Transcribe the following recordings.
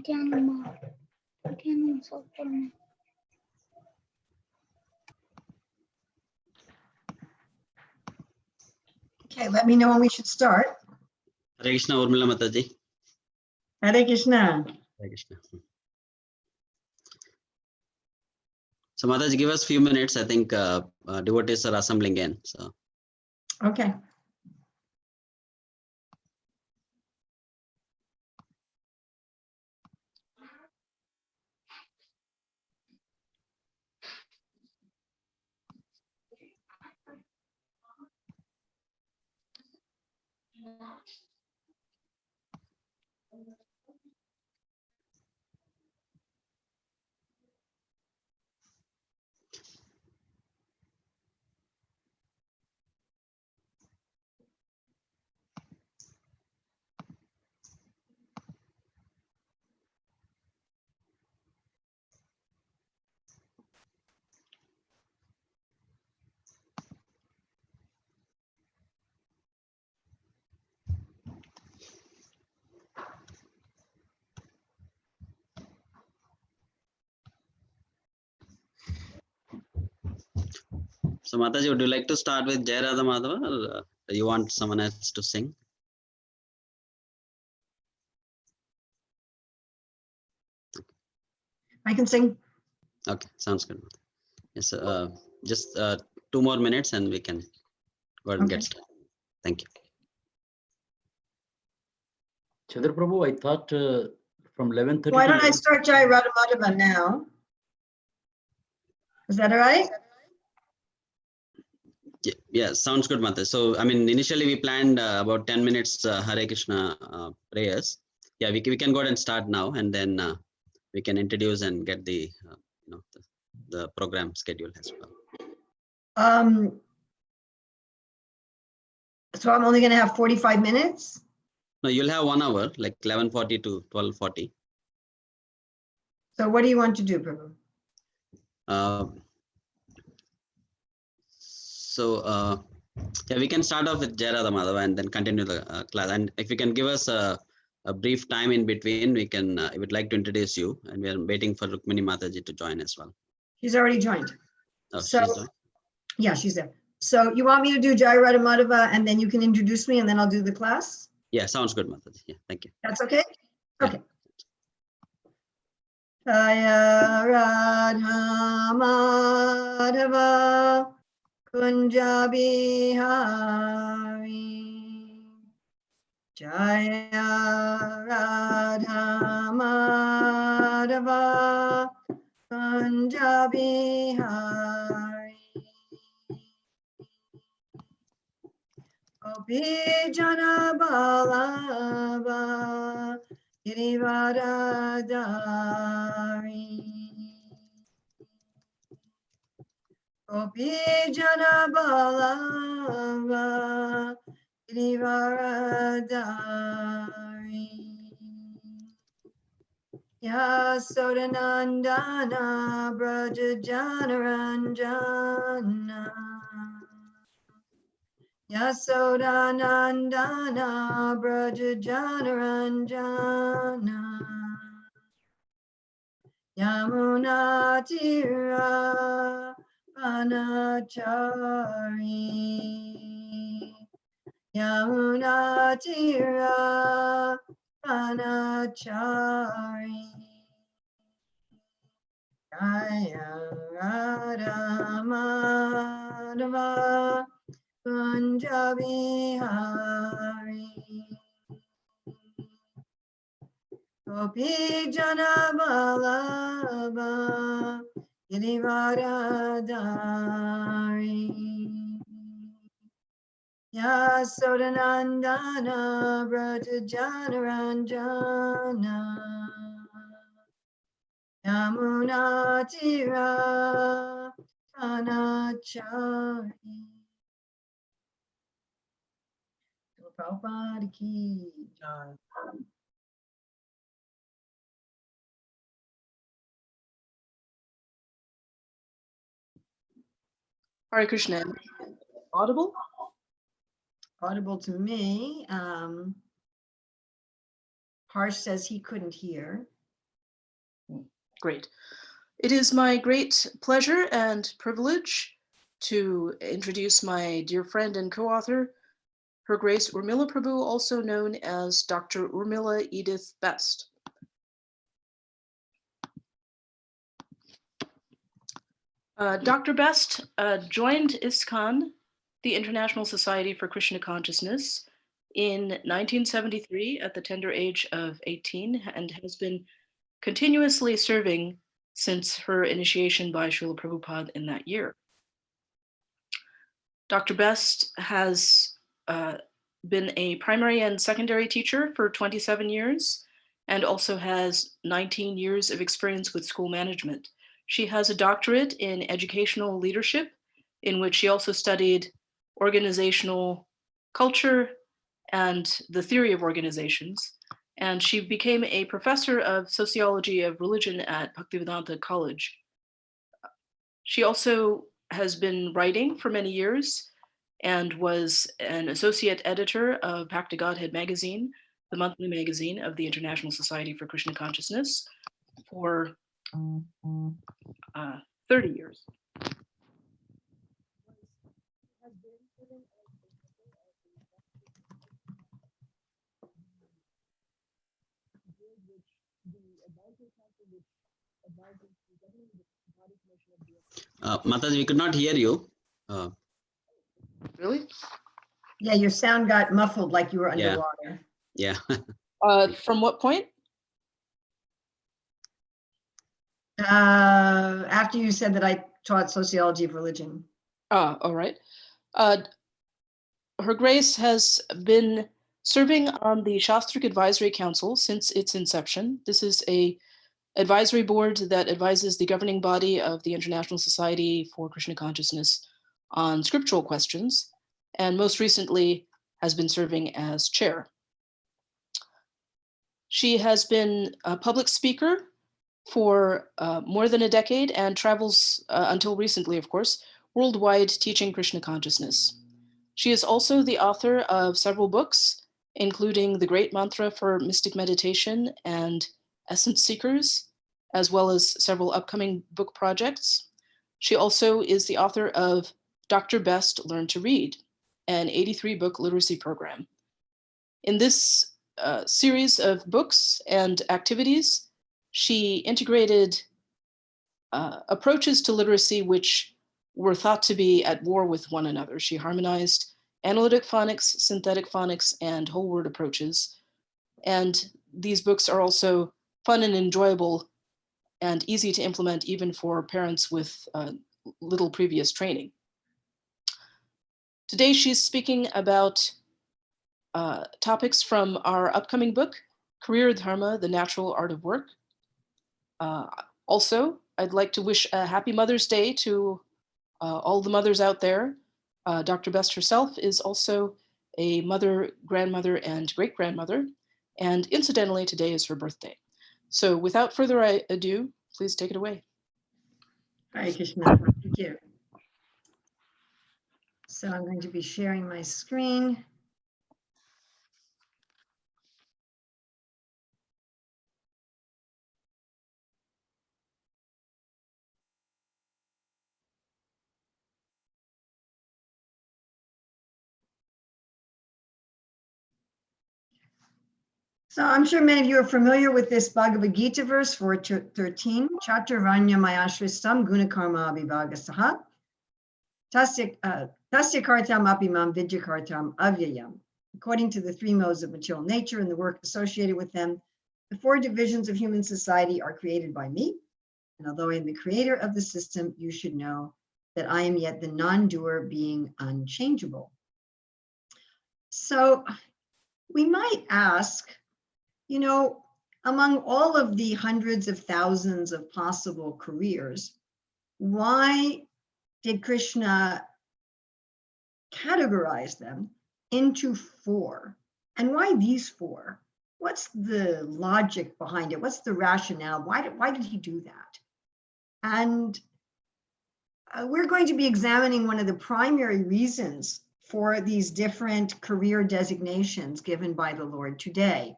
Okay, let me know when we should start. Hare Krishna, Urmila Mataji. Hare Krishna. Hare Krishna. So Mataji, give us a few minutes. I think devotees are assembling in. So. Okay. So Mataji, would you like to start with Jai Radha Madhava, or you want someone else to sing? I can sing. Okay, sounds good. Yes, just 2 more minutes and we can go ahead and get started. Thank you. Chandra Prabhu, I thought from 11:30. Why don't I start Jai Radha Madhava now? Is that all right? Yeah, sounds good, Mataji. So, I mean, initially we planned about 10 minutes Hare Krishna prayers. Yeah, we can go ahead and start now, and then we can introduce and get the the program schedule as well. So I'm only going to have 45 minutes. No, you'll have 1 hour, like 11:40 to 12:40. So what do you want to do, Prabhu? Yeah, we can start off with Jai Radha Madhava and then continue the class. And if you can give us a brief time in between, we can. I would like to introduce you, and we are waiting for Rukmini Mataji to join as well. She's already joined. Oh, So, she's joined. Yeah, she's there. So you want me to do Jai Radha Madhava and then you can introduce me and then I'll do the class? Yeah, sounds good, Mataji. Yeah, thank you. That's okay? Yeah. Okay. Jaya Radha Madhava Kunja Bihari Jaya Radha Madhava Kunja Bihari Gopi Jana Balava Girivaradari Gopi Jana Balava Girivaradari Yasodanandana Braja Janaranjana Yasodanandana Braja Janaranjana Yamuna Tira Panachari Yamuna Tira Panachari Jaya Radha Madhava Punjabi Hari Gopi Jana Balava Girivaradari Yasodanandana Braja Janaranjana Yamuna Tira Panachari Prabhupada ki jai. Hare Krishna. Audible? Audible to me. Harsh says he couldn't hear. Great. It is my great pleasure and privilege to introduce my dear friend and co-author, Her Grace Urmila Prabhu, also known as Dr. Urmila Edith Best. Dr. Best joined ISKCON, the International Society for Krishna Consciousness, in 1973 at the tender age of 18 and has been continuously serving since her initiation by Srila Prabhupada in that year. Dr. Best has been a primary and secondary teacher for 27 years and also has 19 years of experience with school management. She has a doctorate in educational leadership, in which she also studied organizational culture and the theory of organizations. And she became a professor of sociology of religion at Bhaktivedanta College. She also has been writing for many years and was an associate editor of Back to Godhead magazine, the monthly magazine of the International Society for Krishna Consciousness, for 30 years. Mataji, we could not hear you. Really? Yeah, your sound got muffled like you were Yeah. underwater. Yeah. From what point? After you said that I taught sociology of religion. All right. Her Grace has been serving on the Shastric Advisory Council since its inception. This is a advisory board that advises the governing body of the International Society for Krishna Consciousness on scriptural questions, and most recently has been serving as chair. She has been a public speaker for more than a decade and travels, until recently, of course, worldwide teaching Krishna consciousness. She is also the author of several books, including The Great Mantra for Mystic Meditation and Essence Seekers, as well as several upcoming book projects. She also is the author of Dr. Best Learn to Read, an 83-book literacy program. In this series of books and activities, she integrated approaches to literacy which were thought to be at war with one another. She harmonized analytic phonics, synthetic phonics, and whole word approaches. And these books are also fun and enjoyable and easy to implement even for parents with little previous training. Today, she's speaking about topics from our upcoming book, Career Dharma, The Natural Art of Work. Also, I'd like to wish a happy Mother's Day to all the mothers out there. Dr. Best herself is also a mother, grandmother, and great-grandmother. And incidentally, today is her birthday. So without further ado, please take it away. Hare Krishna, thank you. So I'm going to be sharing my screen. So I'm sure many of you are familiar with this Bhagavad Gita verse 4:13, Chatur Vanya Mayashristam Gunakarma Abhivagasaha, Tasya Kartam Apimam Vidyakartam Avyayam. According to the three modes of material nature and the work associated with them, the four divisions of human society are created by me. And although I am the creator of the system, you should know that I am yet the non-doer being unchangeable. So we might ask, you know, among all of the hundreds of thousands of possible careers, why did Krishna categorize them into four? And why these four? What's the logic behind it? What's the rationale? Why did he do that? And we're going to be examining one of the primary reasons for these different career designations given by the Lord today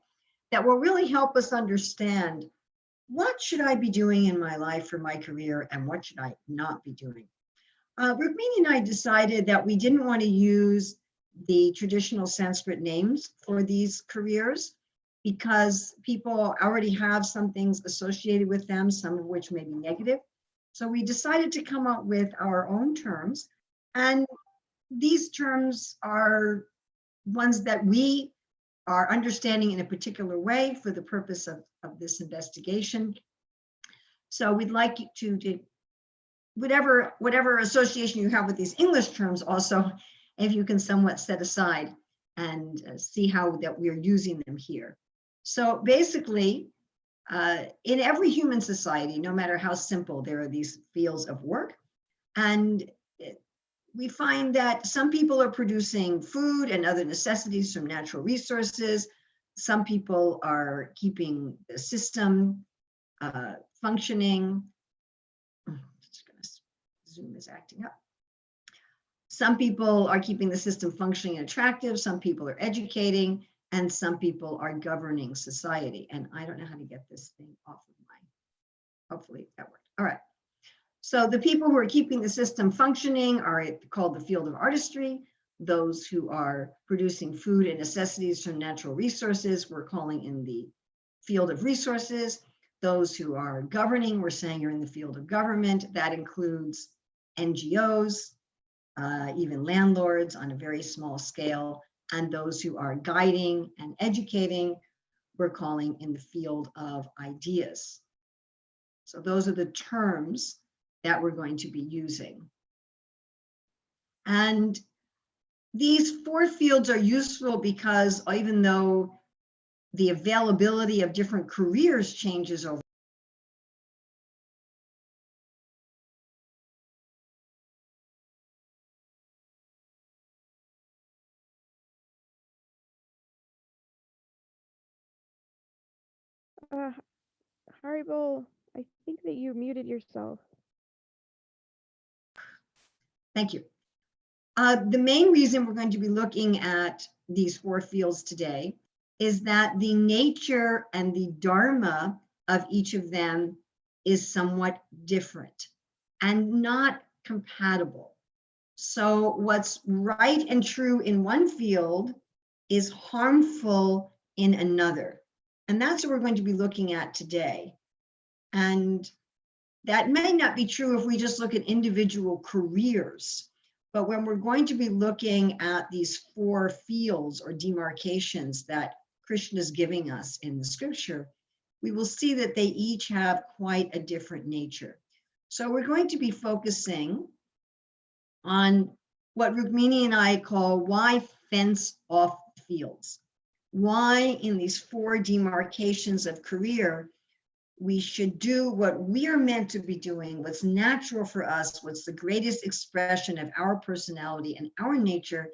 that will really help us understand what should I be doing in my life for my career and what should I not be doing? Rukmini and I decided that we didn't want to use the traditional Sanskrit names for these careers because people already have some things associated with them, some of which may be negative. So we decided to come up with our own terms. And these terms are ones that we are understanding in a particular way for the purpose of this investigation. So we'd like you to whatever association you have with these English terms also, if you can somewhat set aside and see how that we're using them here. So basically, in every human society, no matter how simple, there are these fields of work. And we find that some people are producing food and other necessities from natural resources. Some people are keeping the system functioning. Zoom is acting up. Some people are keeping the system functioning and attractive. Some people are educating, and some people are governing society. And I don't know how to get this thing off of my, hopefully that worked. All right. So the people who are keeping the system functioning are called the field of artistry. Those who are producing food and necessities from natural resources, we're calling in the field of resources. Those who are governing, we're saying are in the field of government. That includes NGOs, even landlords on a very small scale, and those who are guiding and educating, we're calling in the field of ideas. So those are the terms that we're going to be using. And these four fields are useful because even though the availability of different careers changes over Haribol, I think that you muted yourself. Thank you. The main reason we're going to be looking at these four fields today is that the nature and the dharma of each of them is somewhat different and not compatible. So what's right and true in one field is harmful in another. And that's what we're going to be looking at today. And that may not be true if we just look at individual careers. But when we're going to be looking at these four fields or demarcations that Krishna is giving us in the scripture, we will see that they each have quite a different nature. So we're going to be focusing on what Rukmini and I call why fence off fields. Why in these four demarcations of career, we should do what we are meant to be doing, what's natural for us, what's the greatest expression of our personality and our nature,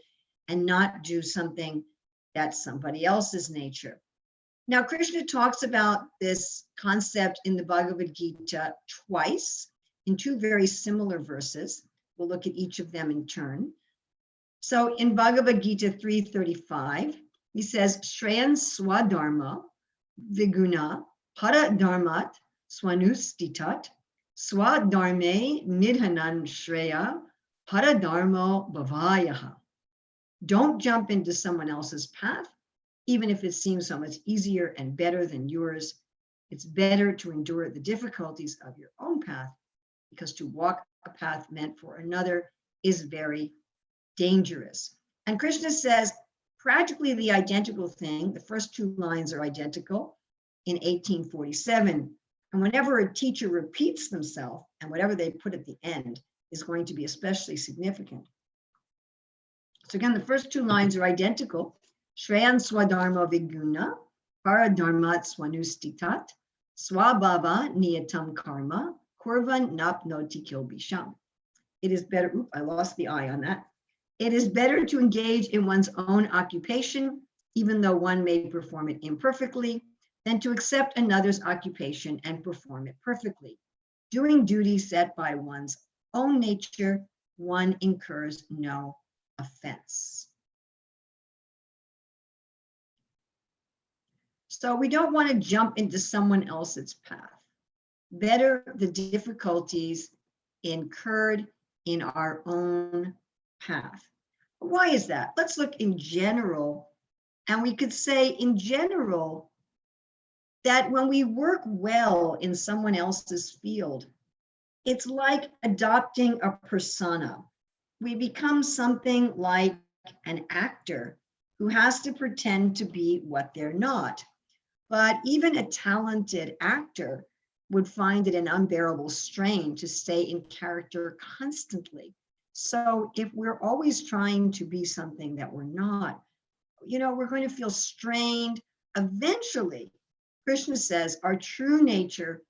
and not do something that's somebody else's nature. Now, Krishna talks about this concept in the Bhagavad Gita twice in two very similar verses. We'll look at each of them in turn. So in Bhagavad Gita 3:35, he says, Shreyan swadharma viguna para dharmat swanustitat swadharme nidhanan shreya para dharmo bhavayaha. Don't jump into someone else's path, even if it seems so much easier and better than yours. It's better to endure the difficulties of your own path, because to walk a path meant for another is very dangerous. And Krishna says practically the identical thing. The first two lines are identical in 1847. And whenever a teacher repeats themselves, and whatever they put at the end is going to be especially significant. So again, the first two lines are identical. Shreyan swadharma viguna, paradharmat swanustitat, swabhava niyatam karma, kurvan napnoti kilbisham. It is better, I lost the I on that. It is better to engage in one's own occupation, even though one may perform it imperfectly, than to accept another's occupation and perform it perfectly. Doing duty set by one's own nature, one incurs no offense. So we don't want to jump into someone else's path. better the difficulties incurred in our own path. Why is that? Let's look in general, and we could say in general that when we work well in someone else's field, it's like adopting a persona. We become something like an actor who has to pretend to be what they're not. But even a talented actor would find it an unbearable strain to stay in character constantly. So if we're always trying to be something that we're not, we're going to feel strained. Eventually, Krishna says our true nature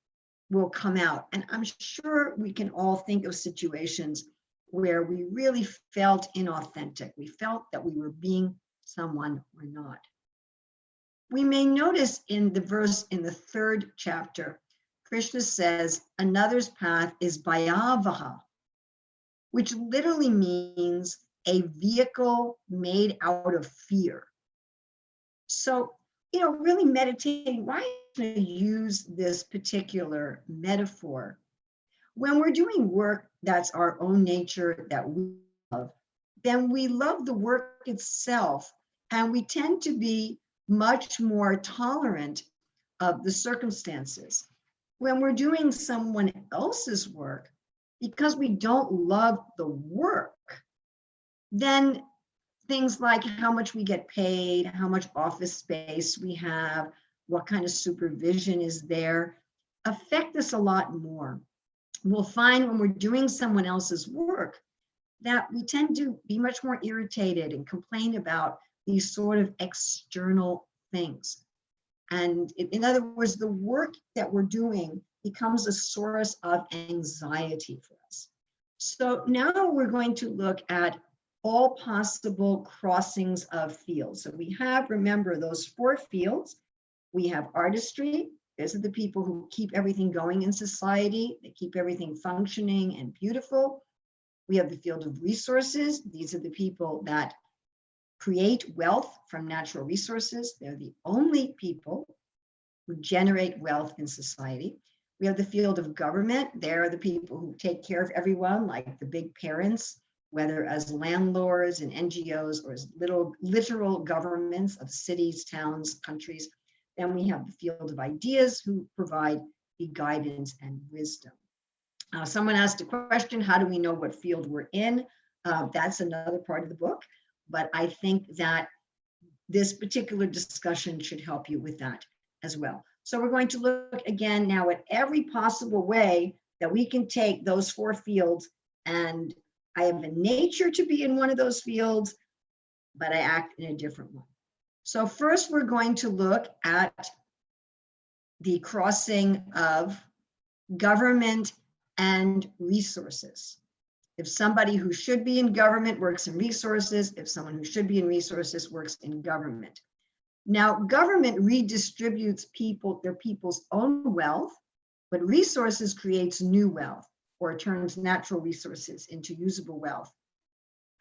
will come out. And I'm sure we can all think of situations where we really felt inauthentic. We felt that we were being someone we're not. We may notice in the verse in the 3rd chapter, Krishna says, another's path is Bhayavaha, which literally means a vehicle made out of fear. So, really meditating, why should I use this particular metaphor? When we're doing work that's our own nature that we love, then we love the work itself, and we tend to be much more tolerant of the circumstances. When we're doing someone else's work, because we don't love the work, then things like how much we get paid, how much office space we have, what kind of supervision is there, affect us a lot more. We'll find when we're doing someone else's work that we tend to be much more irritated and complain about these sort of external things. And in other words, the work that we're doing becomes a source of anxiety for us. So now we're going to look at all possible crossings of fields. So we have, remember, those 4 fields. We have artistry. These are the people who keep everything going in society. They keep everything functioning and beautiful. We have the field of resources. These are the people that create wealth from natural resources. They're the only people who generate wealth in society. We have the field of government. They're the people who take care of everyone, like the big parents, whether as landlords and NGOs or as literal governments of cities, towns, countries. Then we have the field of ideas who provide the guidance and wisdom. Someone asked a question, how do we know what field we're in? That's another part of the book, but I think that this particular discussion should help you with that as well. So we're going to look again now at every possible way that we can take those 4 fields, and I have a nature to be in one of those fields, but I act in a different one. So first we're going to look at the crossing of government and resources. If somebody who should be in government works in resources, if someone who should be in resources works in government. Now, government redistributes their people's own wealth, but resources creates new wealth or turns natural resources into usable wealth.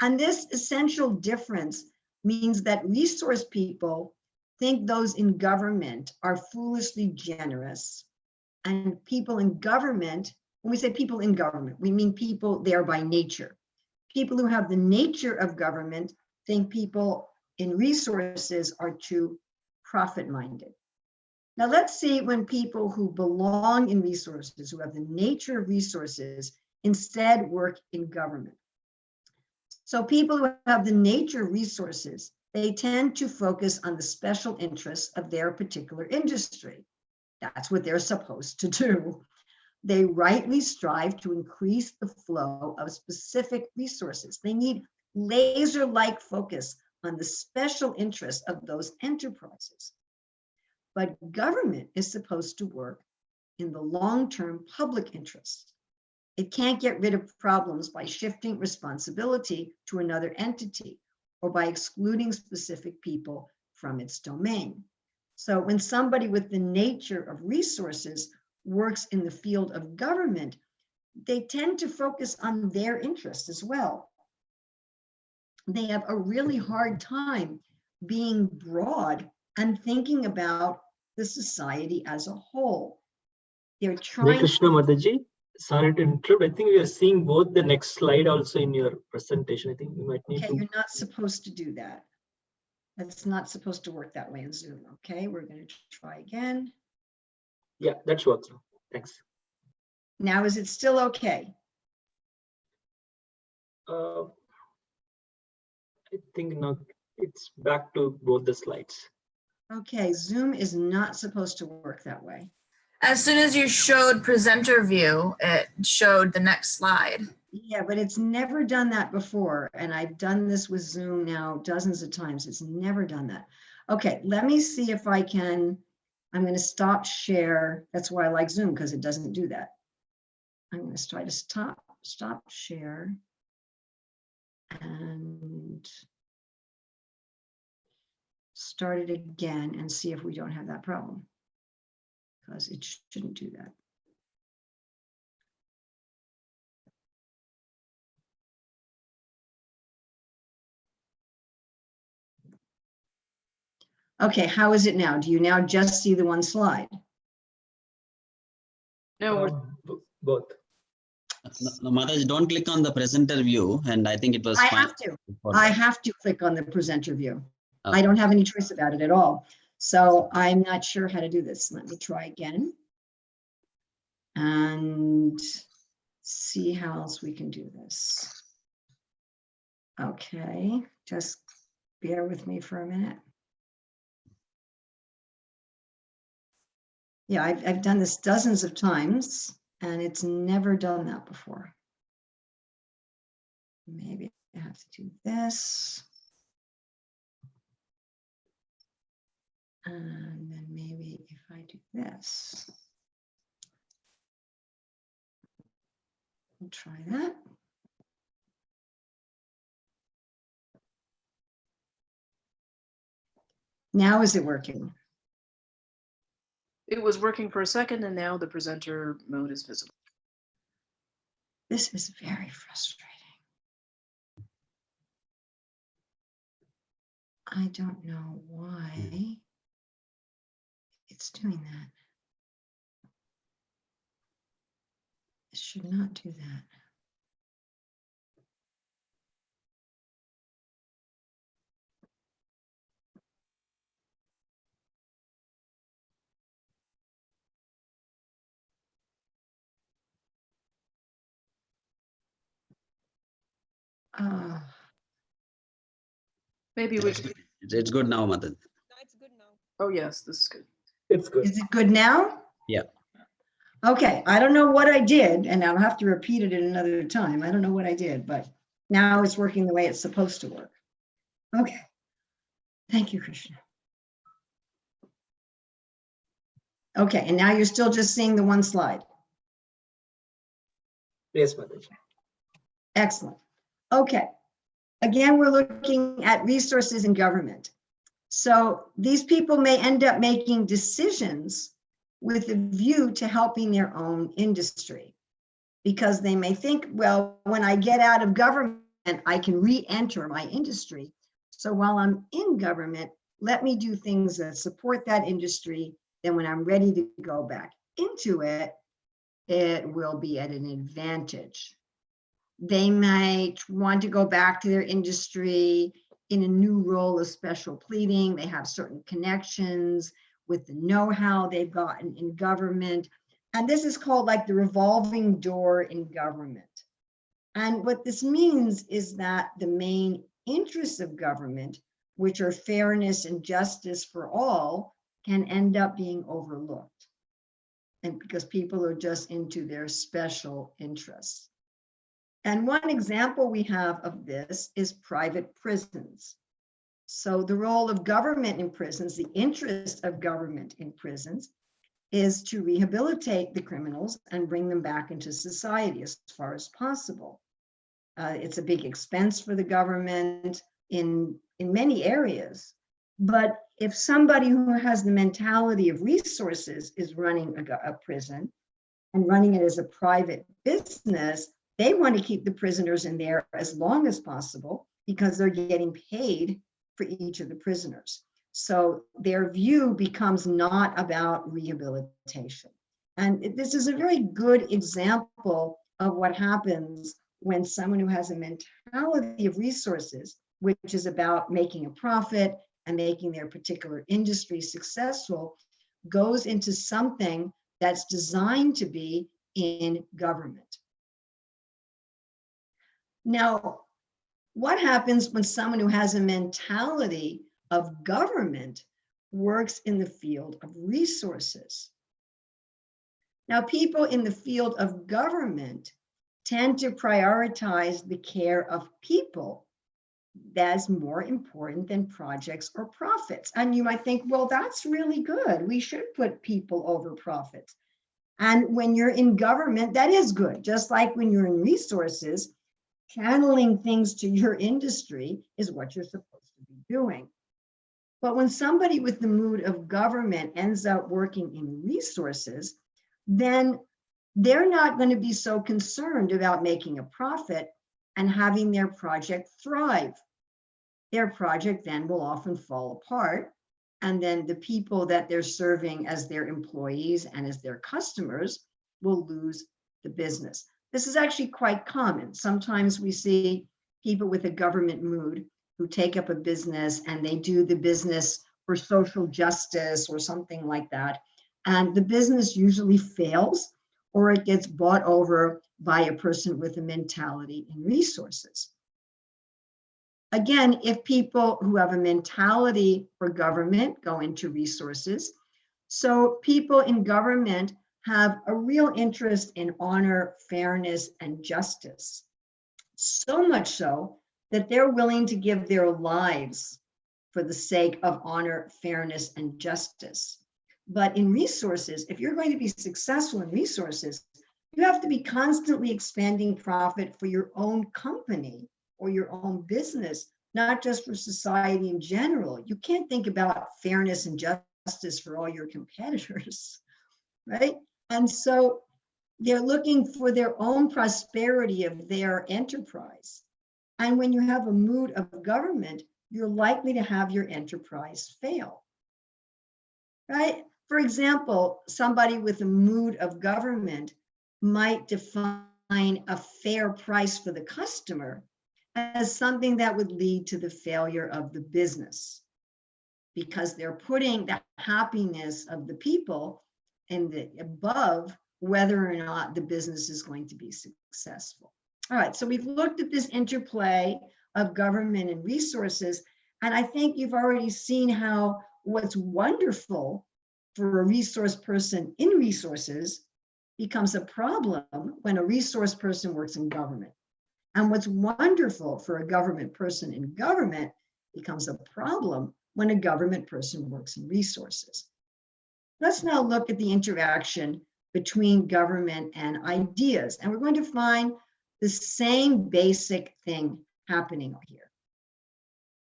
And this essential difference means that resource people think those in government are foolishly generous, and people in government, when we say people in government, we mean people there by nature. People who have the nature of government think people in resources are too profit-minded. Now let's see when people who belong in resources, who have the nature of resources, instead work in government. So people who have the nature of resources, they tend to focus on the special interests of their particular industry. That's what they're supposed to do. They rightly strive to increase the flow of specific resources. They need laser-like focus on the special interests of those enterprises. But government is supposed to work in the long-term public interest. It can't get rid of problems by shifting responsibility to another entity or by excluding specific people from its domain. So when somebody with the nature of resources works in the field of government, they tend to focus on their interests as well. They have a really hard time being broad and thinking about the society as a whole. they're Hare trying. Krishna Mataji, sorry to interrupt. I think we are seeing both the next slide also in your presentation. I think we might need Okay, to. you're not supposed to do that. That's not supposed to work that way in Zoom. Okay, we're going to try again. Yeah, that works. Thanks. Now, is it still okay? I think now it's back to both the slides. Okay, Zoom is not supposed to work that way. As soon as you showed presenter view, it showed the next slide. Yeah, but it's never done that before. And I've done this with Zoom now dozens of times. It's never done that. Okay, let me see if I can. I'm going to stop share. That's why I like Zoom, because it doesn't do that. I'm going to try to stop share and start it again and see if we don't have that problem, because it shouldn't do that. Okay, how is it now? Do you now just see the one slide? No, we're Both. No, Mataji, don't click on the presenter view, and I think it was I fine. have to. I have to click on the presenter view. Okay. I don't have any choice about it at all. So I'm not sure how to do this. Let me try again and see how else we can do this. Okay, just bear with me for a minute. Yeah, I've done this dozens of times and it's never done that before. Maybe I have to do this. And then maybe if I do this, we'll try that. Now is it working? it was working for a second, and now the presenter mode is visible. This is very frustrating. I don't know why it's doing that. It should not do that. Maybe we It's can. good. It's good now, Mataji. Oh, yes, this is good. It's good. Is it good now? Yeah. Okay, I don't know what I did, and I'll have to repeat it at another time. I don't know what I did, but now it's working the way it's supposed to work. Okay. Thank you, Krishna. Okay, and now you're still just seeing the one slide. Yes, Mataji. Excellent. Okay. Again, we're looking at resources in government. So these people may end up making decisions with a view to helping their own industry, because they may think, well, when I get out of government, I can re-enter my industry. So while I'm in government, let me do things that support that industry. Then when I'm ready to go back into it, it will be at an advantage. They might want to go back to their industry in a new role of special pleading. They have certain connections with the know-how they've gotten in government. And this is called like the revolving door in government. And what this means is that the main interests of government, which are fairness and justice for all, can end up being overlooked. And because people are just into their special interests. And one example we have of this is private prisons. So the role of government in prisons, the interest of government in prisons, is to rehabilitate the criminals and bring them back into society as far as possible. It's a big expense for the government in many areas. But if somebody who has the mentality of resources is running a prison and running it as a private business, they want to keep the prisoners in there as long as possible because they're getting paid for each of the prisoners. So their view becomes not about rehabilitation. And this is a very good example of what happens when someone who has a mentality of resources, which is about making a profit and making their particular industry successful, goes into something that's designed to be in government. Now, what happens when someone who has a mentality of government works in the field of resources? Now, people in the field of government tend to prioritize the care of people. That's more important than projects or profits. And you might think, well, that's really good. We should put people over profits. And when you're in government, that is good. Just like when you're in resources, channeling things to your industry is what you're supposed to be doing. But when somebody with the mood of government ends up working in resources, then they're not going to be so concerned about making a profit and having their project thrive. Their project then will often fall apart. And then the people that they're serving as their employees and as their customers will lose the business. This is actually quite common. Sometimes we see people with a government mood who take up a business and they do the business for social justice or something like that. And the business usually fails, or it gets bought over by a person with a mentality in resources. Again, if people who have a mentality for government go into resources, so people in government have a real interest in honor, fairness, and justice. So much so that they're willing to give their lives for the sake of honor, fairness, and justice. But in resources, if you're going to be successful in resources, you have to be constantly expanding profit for your own company or your own business, not just for society in general. You can't think about fairness and justice for all your competitors, right? And so they're looking for their own prosperity of their enterprise. And when you have a mood of government, you're likely to have your enterprise fail, right? For example, somebody with a mood of government might define a fair price for the customer as something that would lead to the failure of the business, because they're putting the happiness of the people in the above whether or not the business is going to be successful. All right, so we've looked at this interplay of government and resources, and I think you've already seen how what's wonderful for a resource person in resources becomes a problem when a resource person works in government. And what's wonderful for a government person in government becomes a problem when a government person works in resources. Let's now look at the interaction between government and ideas. And we're going to find the same basic thing happening here.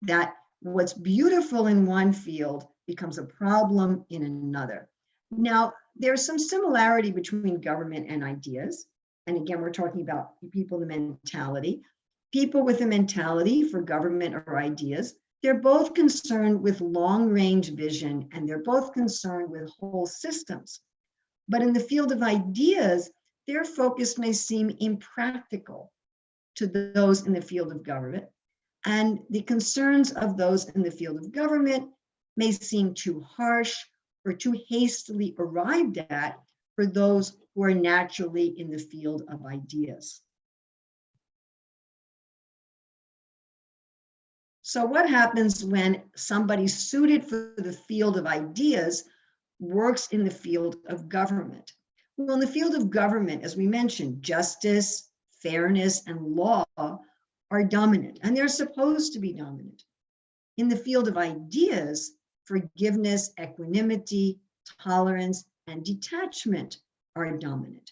That what's beautiful in one field becomes a problem in another. Now, there's some similarity between government and ideas. And again, we're talking about people, the mentality. People with a mentality for government or ideas, they're both concerned with long-range vision, and they're both concerned with whole systems. But in the field of ideas, their focus may seem impractical to those in the field of government. And the concerns of those in the field of government may seem too harsh or too hastily arrived at for those who are naturally in the field of ideas. So what happens when somebody suited for the field of ideas works in the field of government? Well, in the field of government, as we mentioned, justice, fairness, and law are dominant, and they're supposed to be dominant. In the field of ideas, forgiveness, equanimity, tolerance, and detachment are dominant.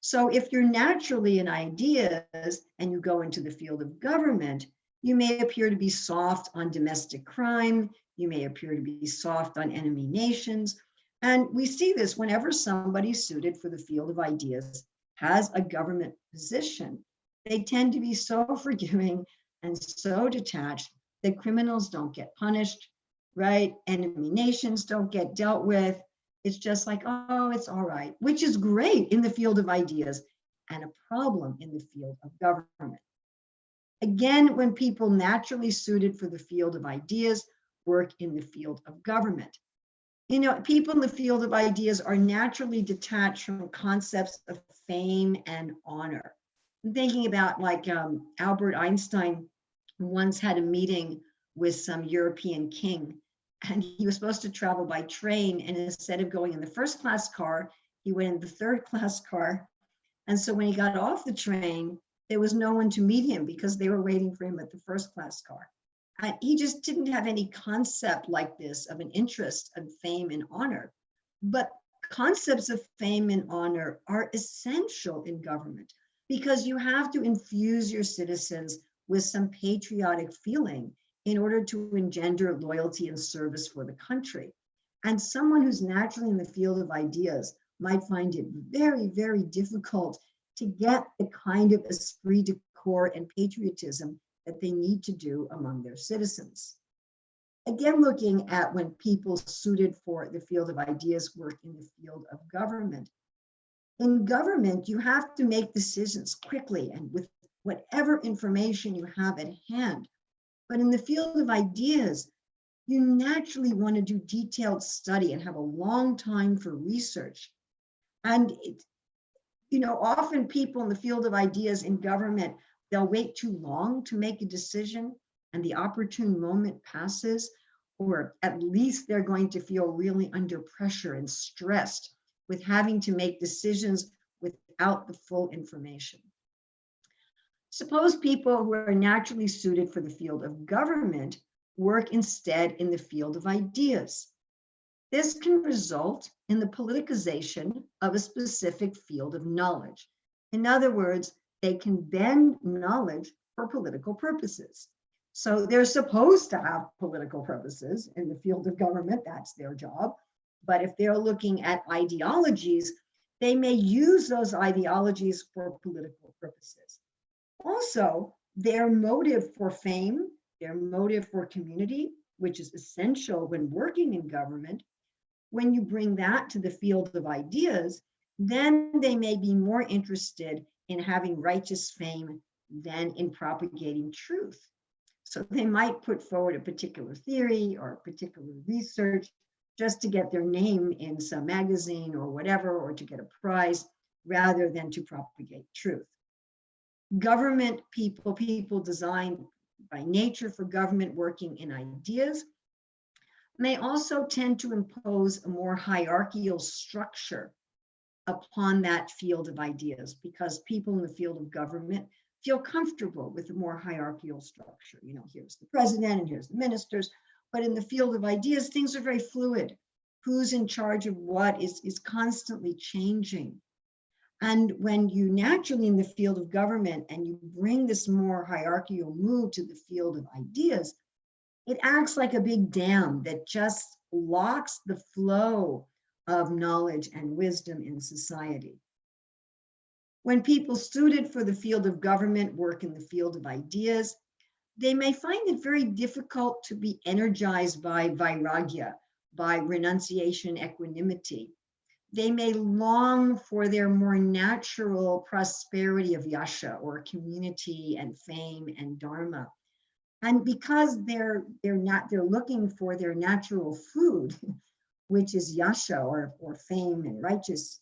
So if you're naturally in ideas and you go into the field of government, you may appear to be soft on domestic crime, you may appear to be soft on enemy nations, and we see this whenever somebody suited for the field of ideas has a government position. They tend to be so forgiving and so detached that criminals don't get punished, right? Enemy nations don't get dealt with. It's just like, oh, it's all right, which is great in the field of ideas and a problem in the field of government. Again, when people naturally suited for the field of ideas work in the field of government. You know, people in the field of ideas are naturally detached from concepts of fame and honor. I'm thinking about like Albert Einstein once had a meeting with some European king, and he was supposed to travel by train, and instead of going in the first class car, he went in the third class car. And so when he got off the train, there was no one to meet him because they were waiting for him at the first class car. And he just didn't have any concept like this of an interest in fame and honor. But concepts of fame and honor are essential in government because you have to infuse your citizens with some patriotic feeling in order to engender loyalty and service for the country. And someone who's naturally in the field of ideas might find it very, very difficult to get the kind of esprit de corps and patriotism that they need to do among their citizens. Again, looking at when people suited for the field of ideas work in the field of government. In government, you have to make decisions quickly and with whatever information you have at hand. But in the field of ideas, you naturally want to do detailed study and have a long time for research. And often people in the field of ideas in government, they'll wait too long to make a decision and the opportune moment passes, or at least they're going to feel really under pressure and stressed with having to make decisions without the full information. Suppose people who are naturally suited for the field of government work instead in the field of ideas. This can result in the politicization of a specific field of knowledge. In other words, they can bend knowledge for political purposes. So they're supposed to have political purposes in the field of government, that's their job. But if they're looking at ideologies, they may use those ideologies for political purposes. Also, their motive for fame, their motive for community, which is essential when working in government, when you bring that to the field of ideas, then they may be more interested in having righteous fame than in propagating truth. So they might put forward a particular theory or a particular research just to get their name in some magazine or whatever, or to get a prize, rather than to propagate truth. Government people, people designed by nature for government working in ideas, may also tend to impose a more hierarchical structure upon that field of ideas, because people in the field of government feel comfortable with a more hierarchical structure. Here's the president and here's the ministers, but in the field of ideas, things are very fluid. Who's in charge of what is constantly changing. And when you naturally in the field of government and you bring this more hierarchical move to the field of ideas, it acts like a big dam that just blocks the flow of knowledge and wisdom in society. When people suited for the field of government work in the field of ideas, they may find it very difficult to be energized by vairagya, by renunciation, equanimity. They may long for their more natural prosperity of yasha, or community and fame and dharma. And because they're looking for their natural food, which is yasha or fame and righteous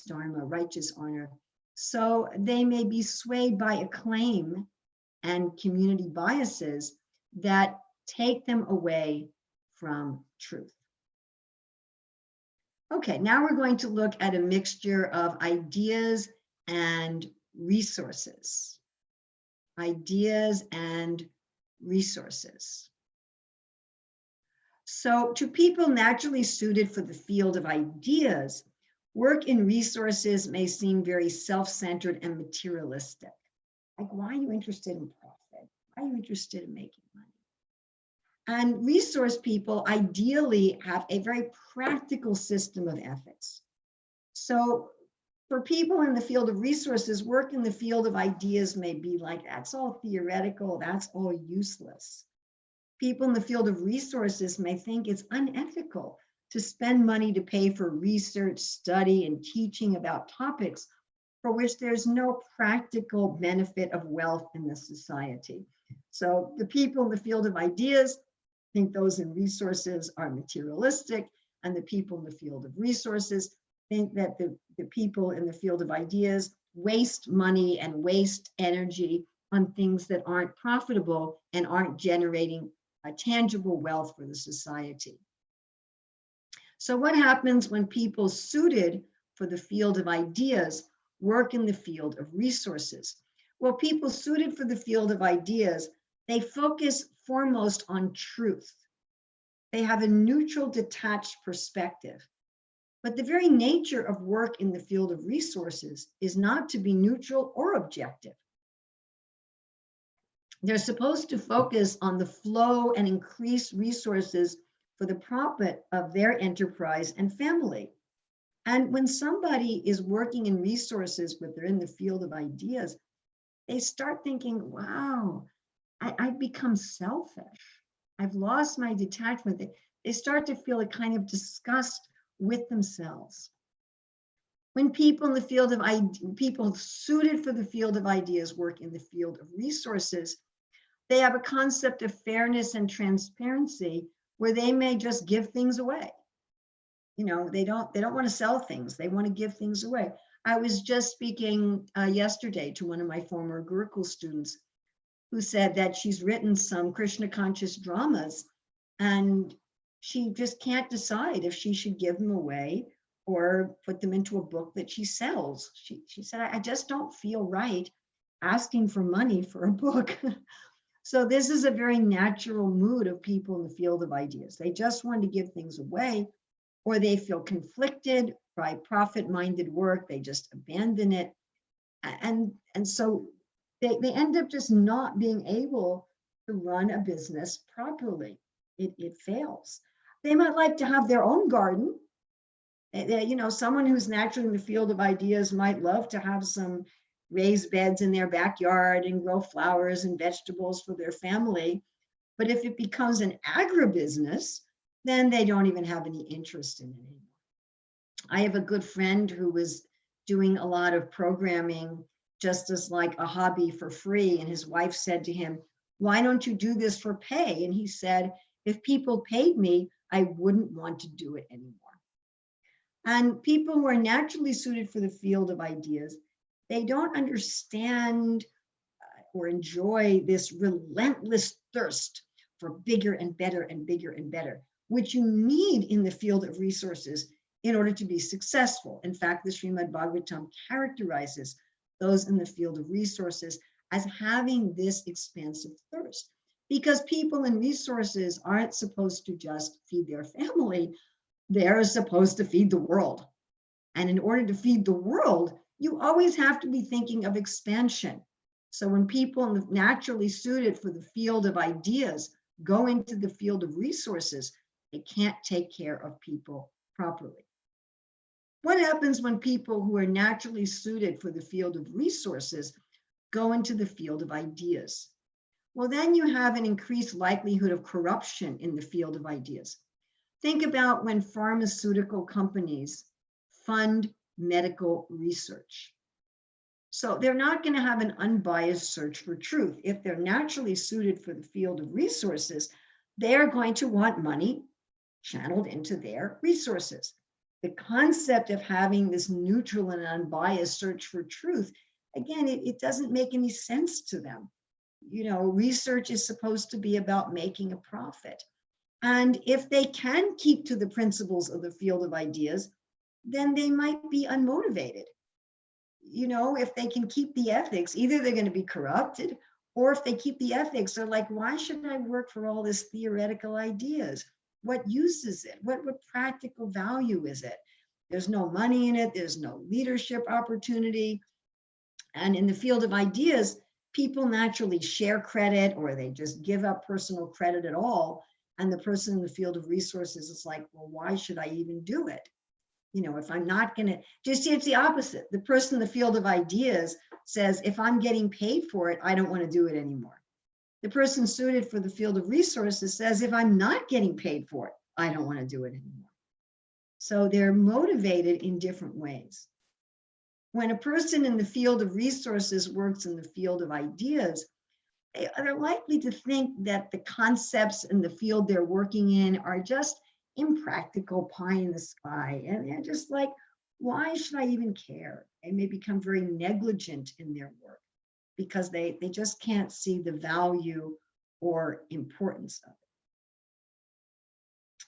dharma, righteous honor. So they may be swayed by acclaim and community biases that take them away from truth. Okay, now we're going to look at a mixture of ideas and resources. Ideas and resources. So to people naturally suited for the field of ideas, work in resources may seem very self-centered and materialistic. Like, why are you interested in profit? Why are you interested in making money? And resource people ideally have a very practical system of ethics. So for people in the field of resources, work in the field of ideas may be like, that's all theoretical, that's all useless. People in the field of resources may think it's unethical to spend money to pay for research, study, and teaching about topics for which there's no practical benefit of wealth in the society. So the people in the field of ideas think those in resources are materialistic, and the people in the field of resources think that the people in the field of ideas waste money and waste energy on things that aren't profitable and aren't generating a tangible wealth for the society. So what happens when people suited for the field of ideas work in the field of resources? Well, people suited for the field of ideas, they focus foremost on truth. They have a neutral, detached perspective. But the very nature of work in the field of resources is not to be neutral or objective. They're supposed to focus on the flow and increase resources for the profit of their enterprise and family. And when somebody is working in resources, but they're in the field of ideas, they start thinking, wow, I've become selfish. I've lost my detachment. They start to feel a kind of disgust with themselves. When people in the field of people suited for the field of ideas work in the field of resources, they have a concept of fairness and transparency where they may just give things away. You know, they don't want to sell things. They want to give things away. I was just speaking yesterday to one of my former Gurukul students who said that she's written some Krishna conscious dramas and she just can't decide if she should give them away or put them into a book that she sells. She said, I just don't feel right asking for money for a book. So this is a very natural mood of people in the field of ideas. They just want to give things away, or they feel conflicted by profit-minded work. They just abandon it. And so they end up just not being able to run a business properly. It fails. They might like to have their own garden. You know, someone who's naturally in the field of ideas might love to have some raised beds in their backyard and grow flowers and vegetables for their family. But if it becomes an agribusiness, then they don't even have any interest in it anymore. I have a good friend who was doing a lot of programming just as like a hobby for free. And his wife said to him, why don't you do this for pay? And he said, if people paid me, I wouldn't want to do it anymore. And people who are naturally suited for the field of ideas, they don't understand or enjoy this relentless thirst for bigger and better and bigger and better, which you need in the field of resources in order to be successful. In fact, the Srimad Bhagavatam characterizes those in the field of resources as having this expansive thirst, because people in resources aren't supposed to just feed their family, they're supposed to feed the world. And in order to feed the world, you always have to be thinking of expansion. So when people naturally suited for the field of ideas go into the field of resources, they can't take care of people properly. What happens when people who are naturally suited for the field of resources go into the field of ideas? Well, then you have an increased likelihood of corruption in the field of ideas. Think about when pharmaceutical companies fund medical research. So they're not going to have an unbiased search for truth. If they're naturally suited for the field of resources, they're going to want money channeled into their resources. The concept of having this neutral and unbiased search for truth, again, it doesn't make any sense to them. You know, research is supposed to be about making a profit. And if they can keep to the principles of the field of ideas, then they might be unmotivated. You know, if they can keep the ethics, either they're going to be corrupted, or if they keep the ethics, they're like, why should I work for all this theoretical ideas? What use is it? What practical value is it? There's no money in it. There's no leadership opportunity. And in the field of ideas, people naturally share credit, or they just give up personal credit at all. And the person in the field of resources is like, well, why should I even do it? You know, if I'm not going to, just it's the opposite. The person in the field of ideas says, if I'm getting paid for it, I don't want to do it anymore. The person suited for the field of resources says, if I'm not getting paid for it, I don't want to do it anymore. So they're motivated in different ways. When a person in the field of resources works in the field of ideas, they're likely to think that the concepts in the field they're working in are just impractical, pie in the sky. And they're just like, why should I even care? They may become very negligent in their work because they just can't see the value or importance of it.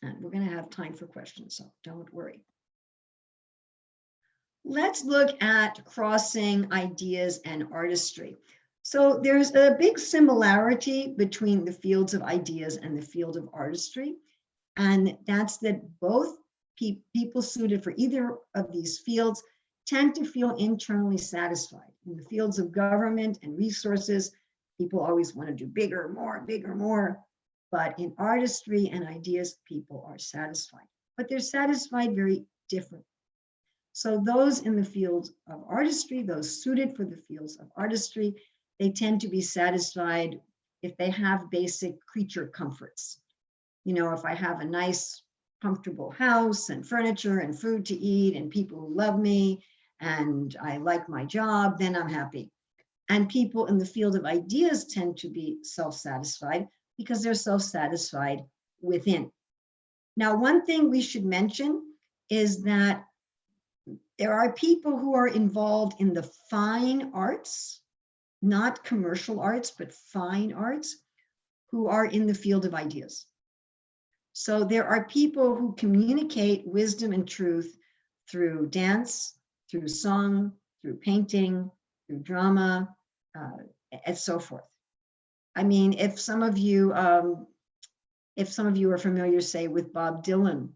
And we're going to have time for questions, so don't worry. Let's look at crossing ideas and artistry. So there's a big similarity between the fields of ideas and the field of artistry. And that's that both people suited for either of these fields tend to feel internally satisfied. In the fields of government and resources, people always want to do bigger, more. But in artistry and ideas, people are satisfied. But they're satisfied very differently. So those in the fields of artistry, those suited for the fields of artistry, they tend to be satisfied if they have basic creature comforts. You know, if I have a nice, comfortable house and furniture and food to eat and people who love me and I like my job, then I'm happy. And people in the field of ideas tend to be self-satisfied because they're self-satisfied within. Now, one thing we should mention is that there are people who are involved in the fine arts, not commercial arts, but fine arts, who are in the field of ideas. So there are people who communicate wisdom and truth through dance, through song, through painting, through drama, and so forth. I mean, if some of you are familiar, say, with Bob Dylan,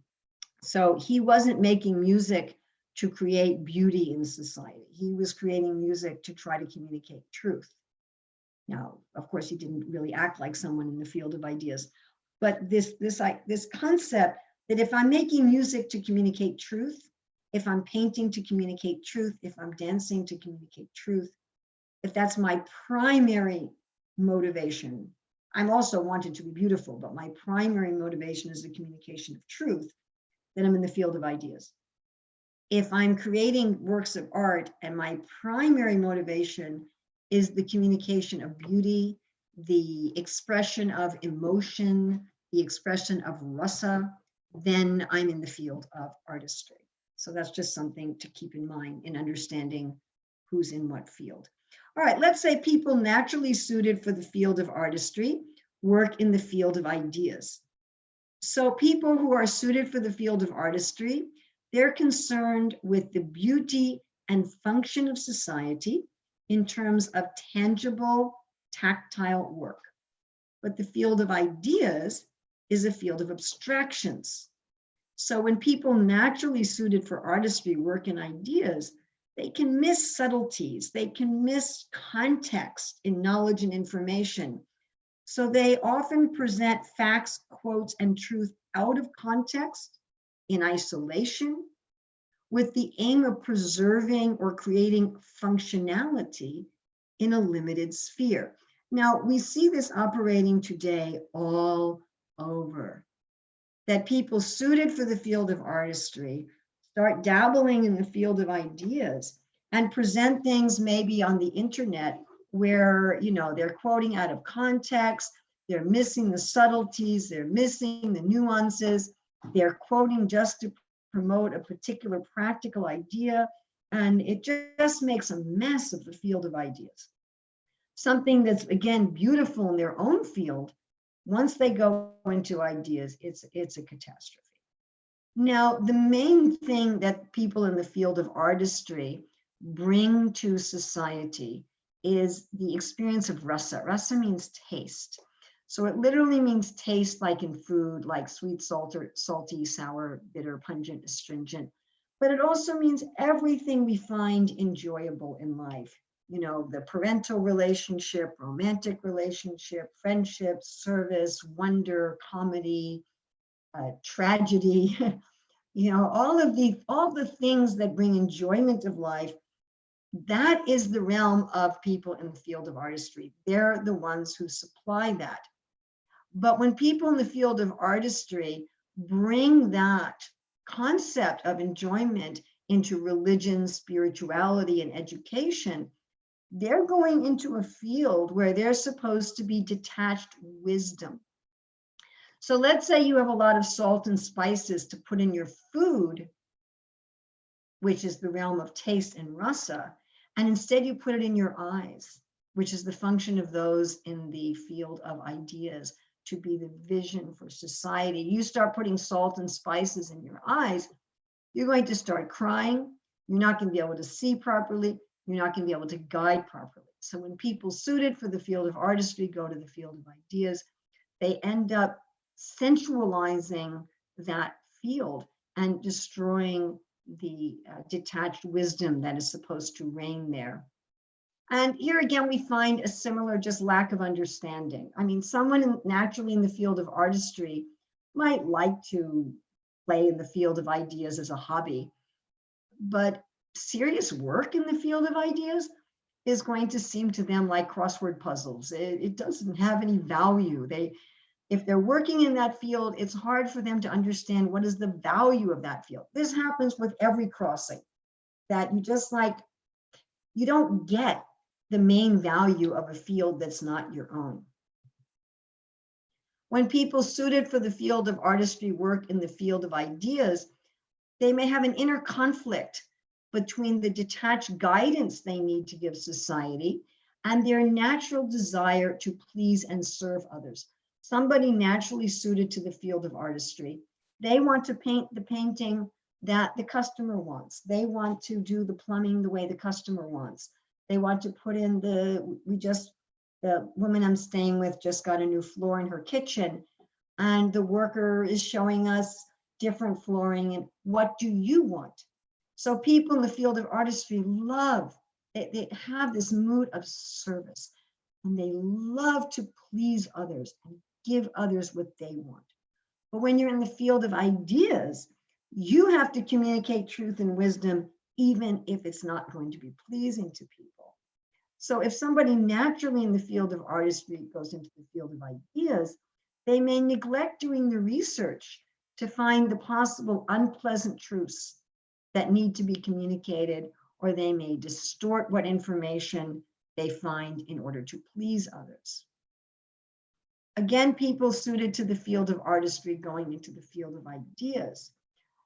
so he wasn't making music to create beauty in society. He was creating music to try to communicate truth. Now, of course, he didn't really act like someone in the field of ideas, but this concept that if I'm making music to communicate truth, if I'm painting to communicate truth, if I'm dancing to communicate truth, if that's my primary motivation, I'm also wanted to be beautiful, but my primary motivation is the communication of truth, then I'm in the field of ideas. If I'm creating works of art and my primary motivation is the communication of beauty, the expression of emotion, the expression of rasa, then I'm in the field of artistry. So that's just something to keep in mind in understanding who's in what field. All right, let's say people naturally suited for the field of artistry work in the field of ideas. So people who are suited for the field of artistry, they're concerned with the beauty and function of society in terms of tangible, tactile work. But the field of ideas is a field of abstractions. So when people naturally suited for artistry work in ideas, they can miss subtleties, they can miss context in knowledge and information. So they often present facts, quotes, and truth out of context, in isolation, with the aim of preserving or creating functionality in a limited sphere. Now, we see this operating today all over, that people suited for the field of artistry start dabbling in the field of ideas and present things maybe on the internet where, you know, they're quoting out of context, they're missing the subtleties, they're missing the nuances, they're quoting just to promote a particular practical idea, and it just makes a mess of the field of ideas. Something that's, again, beautiful in their own field, once they go into ideas, it's a catastrophe. Now, the main thing that people in the field of artistry bring to society is the experience of rasa. Rasa means taste. So it literally means taste, like in food, like sweet, salty, sour, bitter, pungent, astringent. But it also means everything we find enjoyable in life. You know, the parental relationship, romantic relationship, friendship, service, wonder, comedy, tragedy, you know, all the things that bring enjoyment of life. That is the realm of people in the field of artistry. They're the ones who supply that. But when people in the field of artistry bring that concept of enjoyment into religion, spirituality, and education, they're going into a field where they're supposed to be detached wisdom. So let's say you have a lot of salt and spices to put in your food, which is the realm of taste and rasa, and instead you put it in your eyes, which is the function of those in the field of ideas, to be the vision for society. You start putting salt and spices in your eyes, you're going to start crying. You're not going to be able to see properly. You're not going to be able to guide properly. So when people suited for the field of artistry go to the field of ideas, they end up sensualizing that field and destroying the detached wisdom that is supposed to reign there. And here again, we find a similar just lack of understanding. I mean, someone naturally in the field of artistry might like to play in the field of ideas as a hobby, but serious work in the field of ideas is going to seem to them like crossword puzzles. It doesn't have any value. If they're working in that field, it's hard for them to understand what is the value of that field. This happens with every crossing, that you don't get the main value of a field that's not your own. When people suited for the field of artistry work in the field of ideas, they may have an inner conflict between the detached guidance they need to give society and their natural desire to please and serve others. Somebody naturally suited to the field of artistry, they want to paint the painting that the customer wants. They want to do the plumbing the way the customer wants. They want to put in the woman I'm staying with just got a new floor in her kitchen, and the worker is showing us different flooring and what do you want? So people in the field of artistry they have this mood of service, and they love to please others and give others what they want. But when you're in the field of ideas, you have to communicate truth and wisdom, even if it's not going to be pleasing to people. So if somebody naturally in the field of artistry goes into the field of ideas, they may neglect doing the research to find the possible unpleasant truths that need to be communicated, or they may distort what information they find in order to please others. Again, people suited to the field of artistry going into the field of ideas.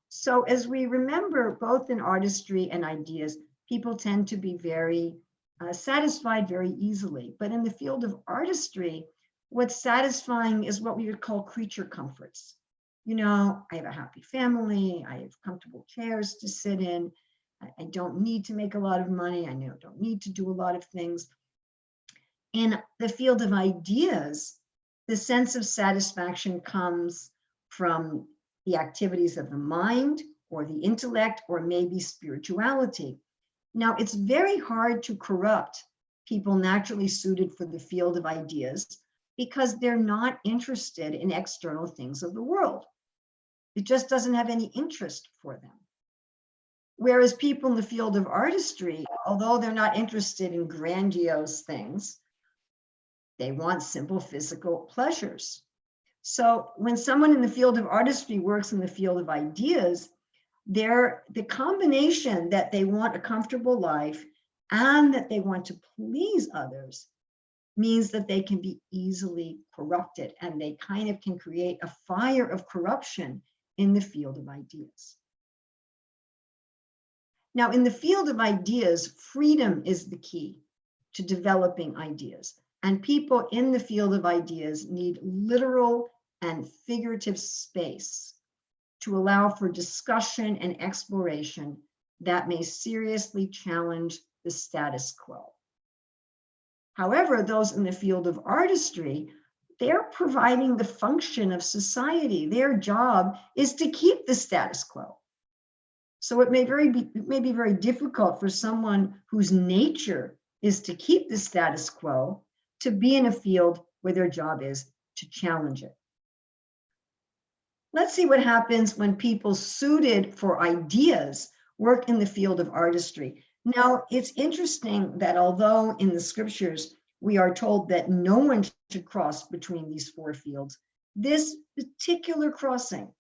So as we remember, both in artistry and ideas, people tend to be very satisfied very easily. But in the field of artistry, what's satisfying is what we would call creature comforts. You know, I have a happy family, I have comfortable chairs to sit in, I don't need to make a lot of money, I don't need to do a lot of things. In the field of ideas, the sense of satisfaction comes from the activities of the mind or the intellect or maybe spirituality. Now, it's very hard to corrupt people naturally suited for the field of ideas because they're not interested in external things of the world. It just doesn't have any interest for them. Whereas people in the field of artistry, although they're not interested in grandiose things, they want simple physical pleasures. So when someone in the field of artistry works in the field of ideas, the combination that they want a comfortable life and that they want to please others means that they can be easily corrupted, and they kind of can create a fire of corruption in the field of ideas. Now, in the field of ideas, freedom is the key to developing ideas. And people in the field of ideas need literal and figurative space to allow for discussion and exploration that may seriously challenge the status quo. However, those in the field of artistry, they're providing the function of society. Their job is to keep the status quo. So it may be very difficult for someone whose nature is to keep the status quo to be in a field where their job is to challenge it. Let's see what happens when people suited for ideas work in the field of artistry. Now, it's interesting that although in the scriptures we are told that no one should cross between these four fields, this particular crossing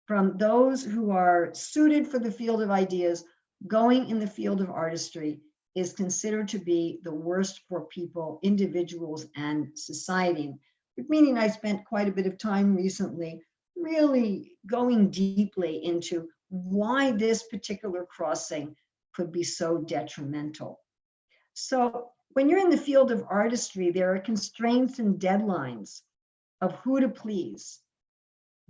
from those who are suited for the field of ideas, going in the field of artistry is considered to be the worst for people, individuals, and society. Meaning I spent quite a bit of time recently really going deeply into why this particular crossing could be so detrimental. So when you're in the field of artistry, there are constraints and deadlines of who to please.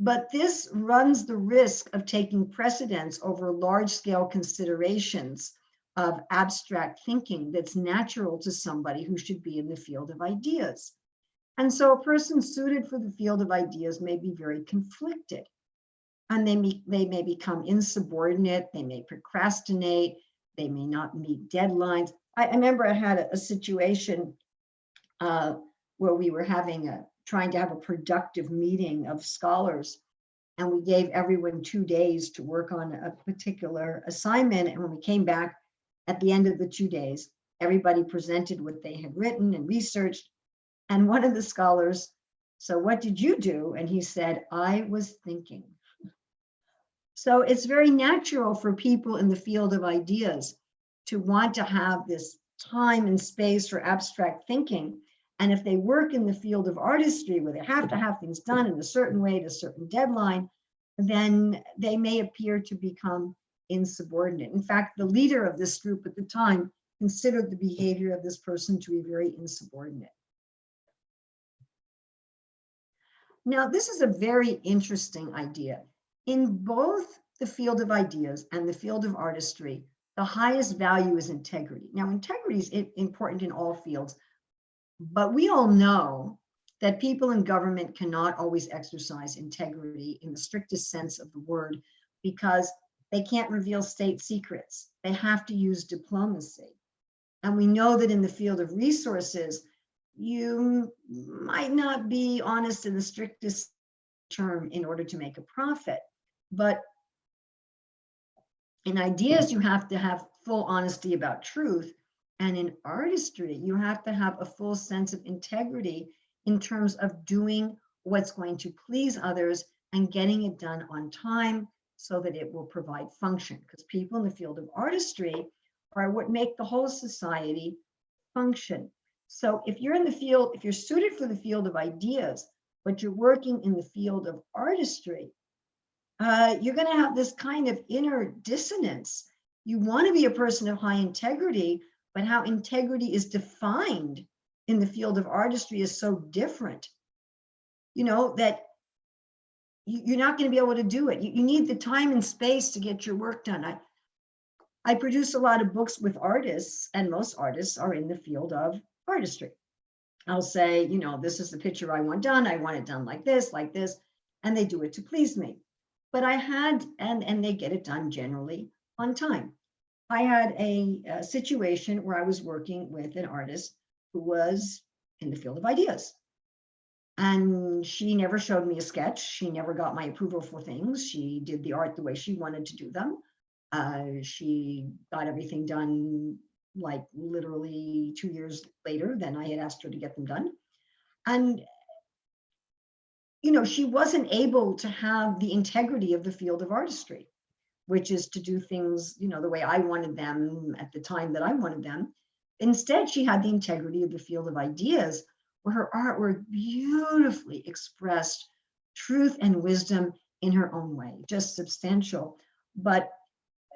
But this runs the risk of taking precedence over large-scale considerations of abstract thinking that's natural to somebody who should be in the field of ideas. And so a person suited for the field of ideas may be very conflicted, and they may become insubordinate, they may procrastinate, they may not meet deadlines. I remember I had a situation where we were trying to have a productive meeting of scholars, and we gave everyone 2 days to work on a particular assignment. And when we came back at the end of the 2 days, everybody presented what they had written and researched. And one of the scholars, so what did you do? And he said, I was thinking. So it's very natural for people in the field of ideas to want to have this time and space for abstract thinking. And if they work in the field of artistry where they have to have things done in a certain way at a certain deadline, then they may appear to become insubordinate. In fact, the leader of this group at the time considered the behavior of this person to be very insubordinate. Now, this is a very interesting idea. In both the field of ideas and the field of artistry, the highest value is integrity. Now, integrity is important in all fields, but we all know that people in government cannot always exercise integrity in the strictest sense of the word because they can't reveal state secrets. They have to use diplomacy. And we know that in the field of resources, you might not be honest in the strictest term in order to make a profit. But in ideas, you have to have full honesty about truth. And in artistry, you have to have a full sense of integrity in terms of doing what's going to please others and getting it done on time so that it will provide function. Because people in the field of artistry are what make the whole society function. So if you're in the field, if you're suited for the field of ideas, but you're working in the field of artistry, you're going to have this kind of inner dissonance. You want to be a person of high integrity, but how integrity is defined in the field of artistry is so different, you know, that you're not going to be able to do it. You need the time and space to get your work done. I produce a lot of books with artists, and most artists are in the field of artistry. I'll say, you know, this is the picture I want done. I want it done like this, and they do it to please me. But I had, and they get it done generally on time. I had a situation where I was working with an artist who was in the field of ideas. And she never showed me a sketch. She never got my approval for things. She did the art the way she wanted to do them. She got everything done like literally 2 years later than I had asked her to get them done. And, you know, she wasn't able to have the integrity of the field of artistry, which is to do things, you know, the way I wanted them at the time that I wanted them. Instead, she had the integrity of the field of ideas, where her artwork beautifully expressed truth and wisdom in her own way, just substantial. But,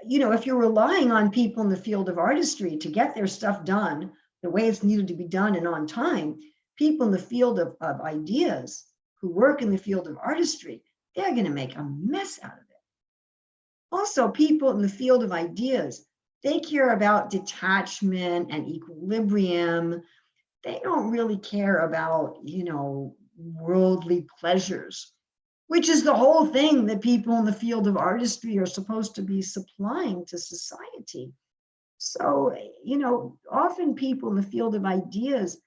you know, if you're relying on people in the field of artistry to get their stuff done the way it's needed to be done and on time, people in the field of ideas who work in the field of artistry, they're going to make a mess out of it. Also, people in the field of ideas, they care about detachment and equilibrium. They don't really care about, you know, worldly pleasures, which is the whole thing that people in the field of artistry are supposed to be supplying to society. So, you know, often people in the field of ideas,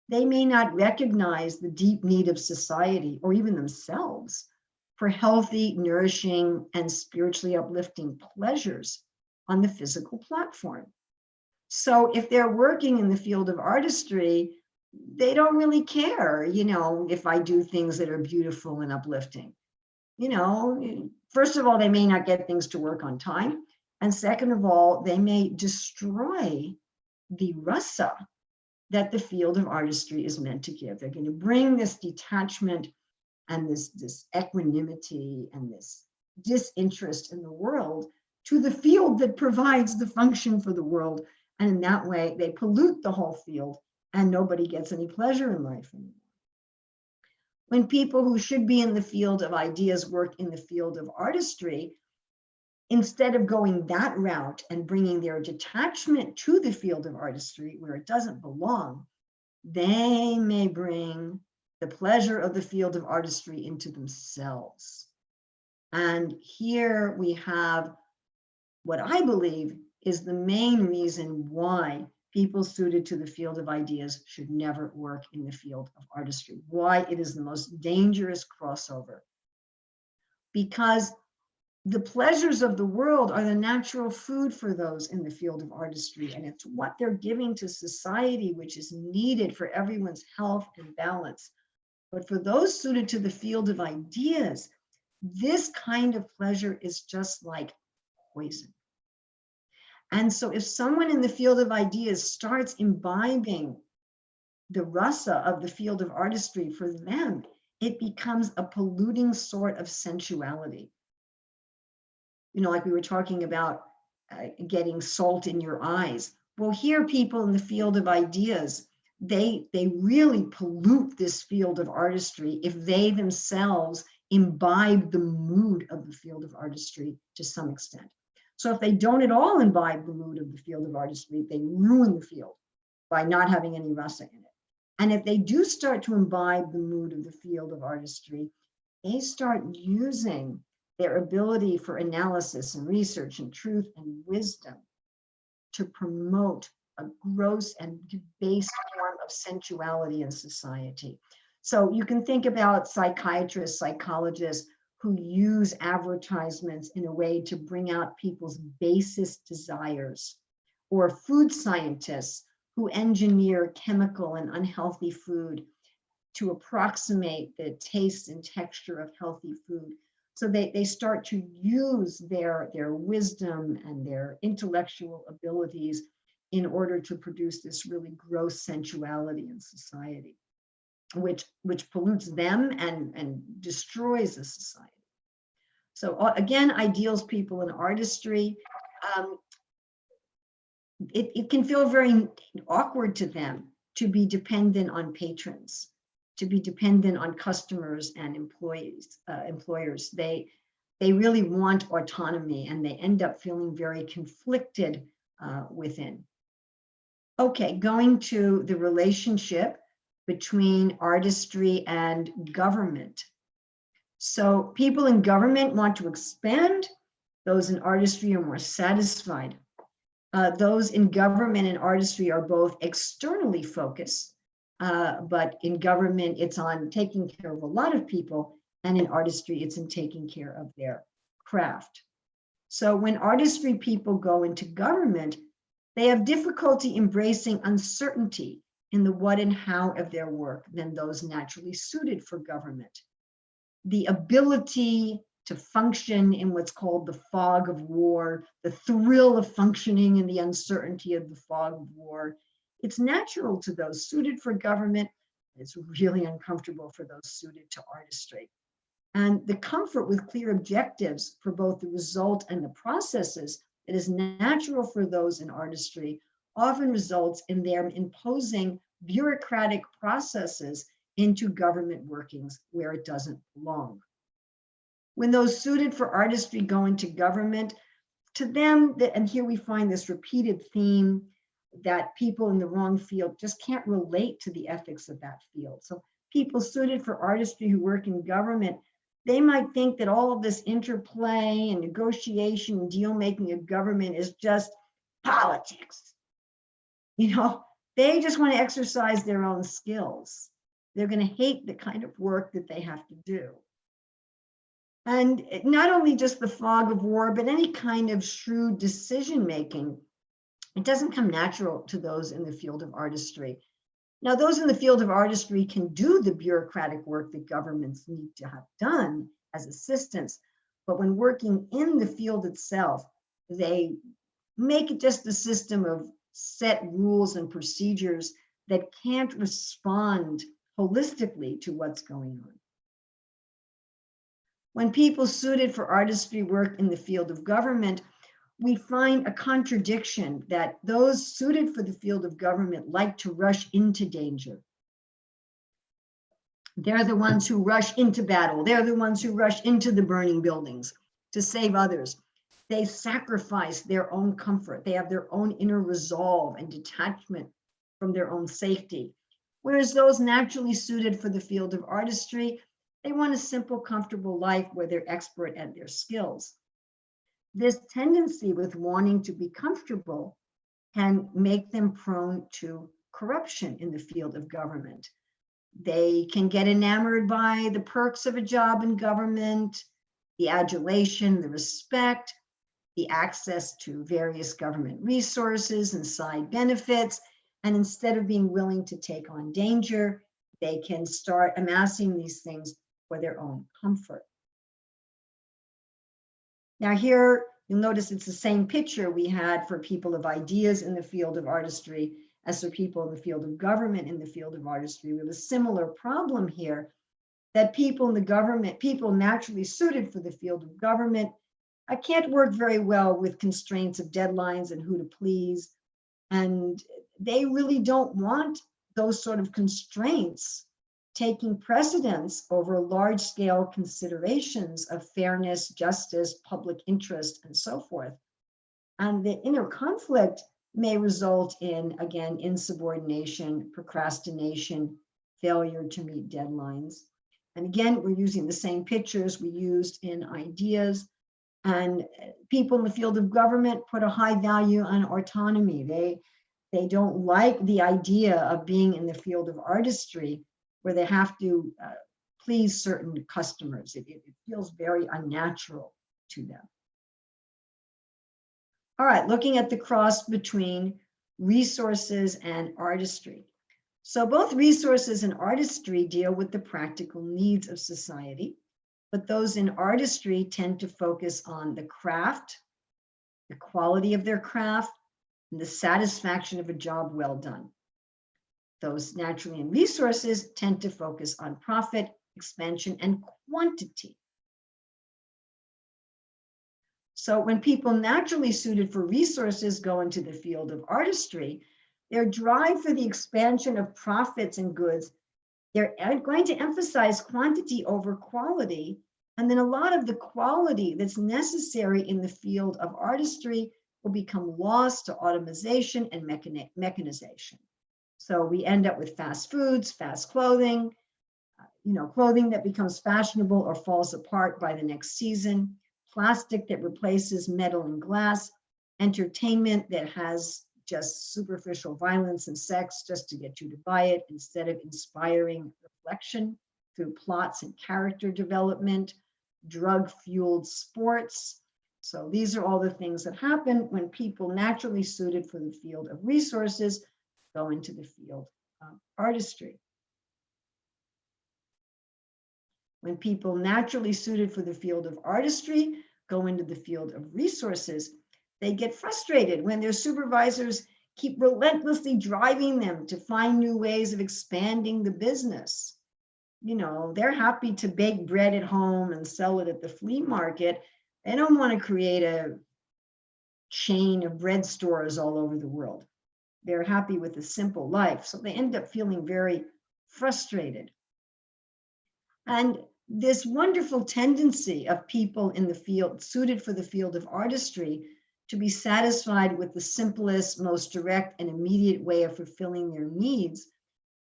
they may not recognize the deep need of society or even themselves for healthy, nourishing, and spiritually uplifting pleasures on the physical platform. So if they're working in the field of artistry, they don't really care, you know, if I do things that are beautiful and uplifting. You know, first of all, they may not get things to work on time. And second of all, they may destroy the rasa that the field of artistry is meant to give. They're going to bring this detachment and this equanimity and this disinterest in the world to the field that provides the function for the world. And in that way, they pollute the whole field and nobody gets any pleasure in life anymore. When people who should be in the field of ideas work in the field of artistry, instead of going that route and bringing their detachment to the field of artistry where it doesn't belong, they may bring the pleasure of the field of artistry into themselves. And here we have what I believe is the main reason why people suited to the field of ideas should never work in the field of artistry, why it is the most dangerous crossover. Because the pleasures of the world are the natural food for those in the field of artistry, and it's what they're giving to society, which is needed for everyone's health and balance. But for those suited to the field of ideas, this kind of pleasure is just like poison. And so if someone in the field of ideas starts imbibing the rasa of the field of artistry, for them, it becomes a polluting sort of sensuality. You know, like we were talking about getting salt in your eyes. Well, here people in the field of ideas, they really pollute this field of artistry if they themselves imbibe the mood of the field of artistry to some extent. So if they don't at all imbibe the mood of the field of artistry, they ruin the field by not having any rasa in it. And if they do start to imbibe the mood of the field of artistry, they start using their ability for analysis and research and truth and wisdom to promote a gross and debased form of sensuality in society. So you can think about psychiatrists, psychologists who use advertisements in a way to bring out people's basest desires, or food scientists who engineer chemical and unhealthy food to approximate the taste and texture of healthy food. So they start to use their wisdom and their intellectual abilities in order to produce this really gross sensuality in society, which pollutes them and destroys the society. So again, ideals people in artistry, it can feel very awkward to them to be dependent on patrons, to be dependent on customers and employers. They really want autonomy and they end up feeling very conflicted within. Okay, going to the relationship between artistry and government. So people in government want to expand, those in artistry are more satisfied. Those in government and artistry are both externally focused, but in government, it's on taking care of a lot of people, and in artistry, it's in taking care of their craft. So when artistry people go into government, they have difficulty embracing uncertainty in the what and how of their work than those naturally suited for government. The ability to function in what's called the fog of war, the thrill of functioning in the uncertainty of the fog of war, it's natural to those suited for government. It's really uncomfortable for those suited to artistry. And the comfort with clear objectives for both the result and the processes that is natural for those in artistry often results in them imposing bureaucratic processes into government workings where it doesn't belong. When those suited for artistry go into government, to them, and here we find this repeated theme, that people in the wrong field just can't relate to the ethics of that field. So people suited for artistry who work in government, they might think that all of this interplay and negotiation and deal making of government is just politics. You know, they just want to exercise their own skills. They're going to hate the kind of work that they have to do. And not only just the fog of war, but any kind of shrewd decision making, it doesn't come natural to those in the field of artistry. Now, those in the field of artistry can do the bureaucratic work that governments need to have done as assistants, But when working in the field itself, they make it just a system of set rules and procedures that can't respond holistically to what's going on. When people suited for artistry work in the field of government, we find a contradiction that those suited for the field of government like to rush into danger. They're the ones who rush into battle. They're the ones who rush into the burning buildings to save others. They sacrifice their own comfort. They have their own inner resolve and detachment from their own safety. Whereas those naturally suited for the field of artistry, they want a simple, comfortable life where they're expert at their skills. This tendency with wanting to be comfortable can make them prone to corruption in the field of government. They can get enamored by the perks of a job in government, the adulation, the respect, the access to various government resources and side benefits. And instead of being willing to take on danger, they can start amassing these things for their own comfort. Now here, you'll notice it's the same picture we had for people of ideas in the field of artistry as for people in the field of government in the field of artistry. We have a similar problem here, that people in the government, people naturally suited for the field of government, can't work very well with constraints of deadlines and who to please. And they really don't want those sort of constraints taking precedence over large-scale considerations of fairness, justice, public interest, and so forth. And the inner conflict may result in, again, insubordination, procrastination, failure to meet deadlines. And again, we're using the same pictures we used in ideas. And people in the field of government put a high value on autonomy. They don't like the idea of being in the field of artistry where they have to please certain customers. It feels very unnatural to them. All right, looking at the cross between resources and artistry. So both resources and artistry deal with the practical needs of society, but those in artistry tend to focus on the craft, the quality of their craft, and the satisfaction of a job well done. Those naturally in resources tend to focus on profit, expansion, and quantity. So when people naturally suited for resources go into the field of artistry, their drive for the expansion of profits and goods, they're going to emphasize quantity over quality. And then a lot of the quality that's necessary in the field of artistry will become lost to automation and mechanization. So we end up with fast foods, fast clothing, clothing that becomes fashionable or falls apart by the next season, plastic that replaces metal and glass, entertainment that has just superficial violence and sex just to get you to buy it instead of inspiring reflection through plots and character development, drug-fueled sports. So these are all the things that happen when people naturally suited for the field of resources go into the field of artistry. When people naturally suited for the field of artistry go into the field of resources, they get frustrated when their supervisors keep relentlessly driving them to find new ways of expanding the business. They're happy to bake bread at home and sell it at the flea market. They don't want to create a chain of bread stores all over the world. They're happy with a simple life. So they end up feeling very frustrated. And this wonderful tendency of people in the field suited for the field of artistry to be satisfied with the simplest, most direct and immediate way of fulfilling their needs,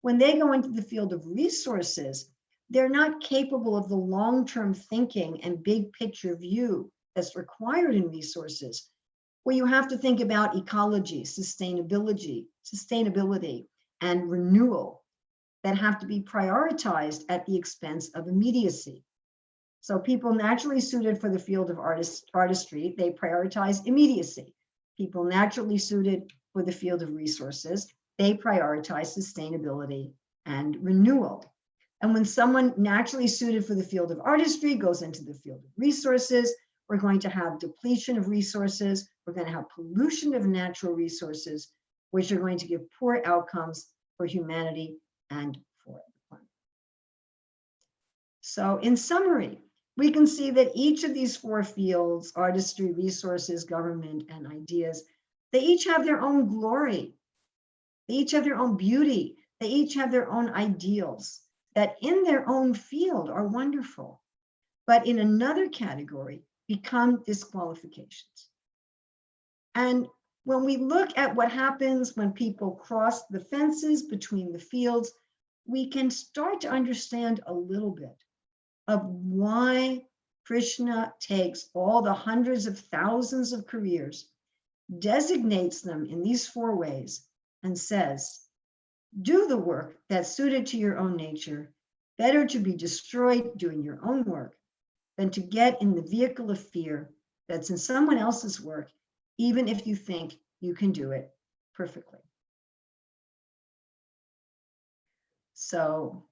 when they go into the field of resources, they're not capable of the long-term thinking and big picture view that's required in resources, where you have to think about ecology, sustainability, and renewal that have to be prioritized at the expense of immediacy. So people naturally suited for the field of artistry, they prioritize immediacy. People naturally suited for the field of resources, they prioritize sustainability and renewal. And when someone naturally suited for the field of artistry goes into the field of resources, we're going to have depletion of resources. We're going to have pollution of natural resources, which are going to give poor outcomes for humanity and for the planet. So in summary, we can see that each of these four fields, artistry, resources, government, and ideas, they each have their own glory. They each have their own beauty. They each have their own ideals that in their own field are wonderful, but in another category become disqualifications. And when we look at what happens when people cross the fences between the fields, we can start to understand a little bit of why Krishna takes all the hundreds of thousands of careers, designates them in these four ways, and says, do the work that's suited to your own nature. Better to be destroyed doing your own work than to get in the vehicle of fear that's in someone else's work, even if you think you can do it perfectly. So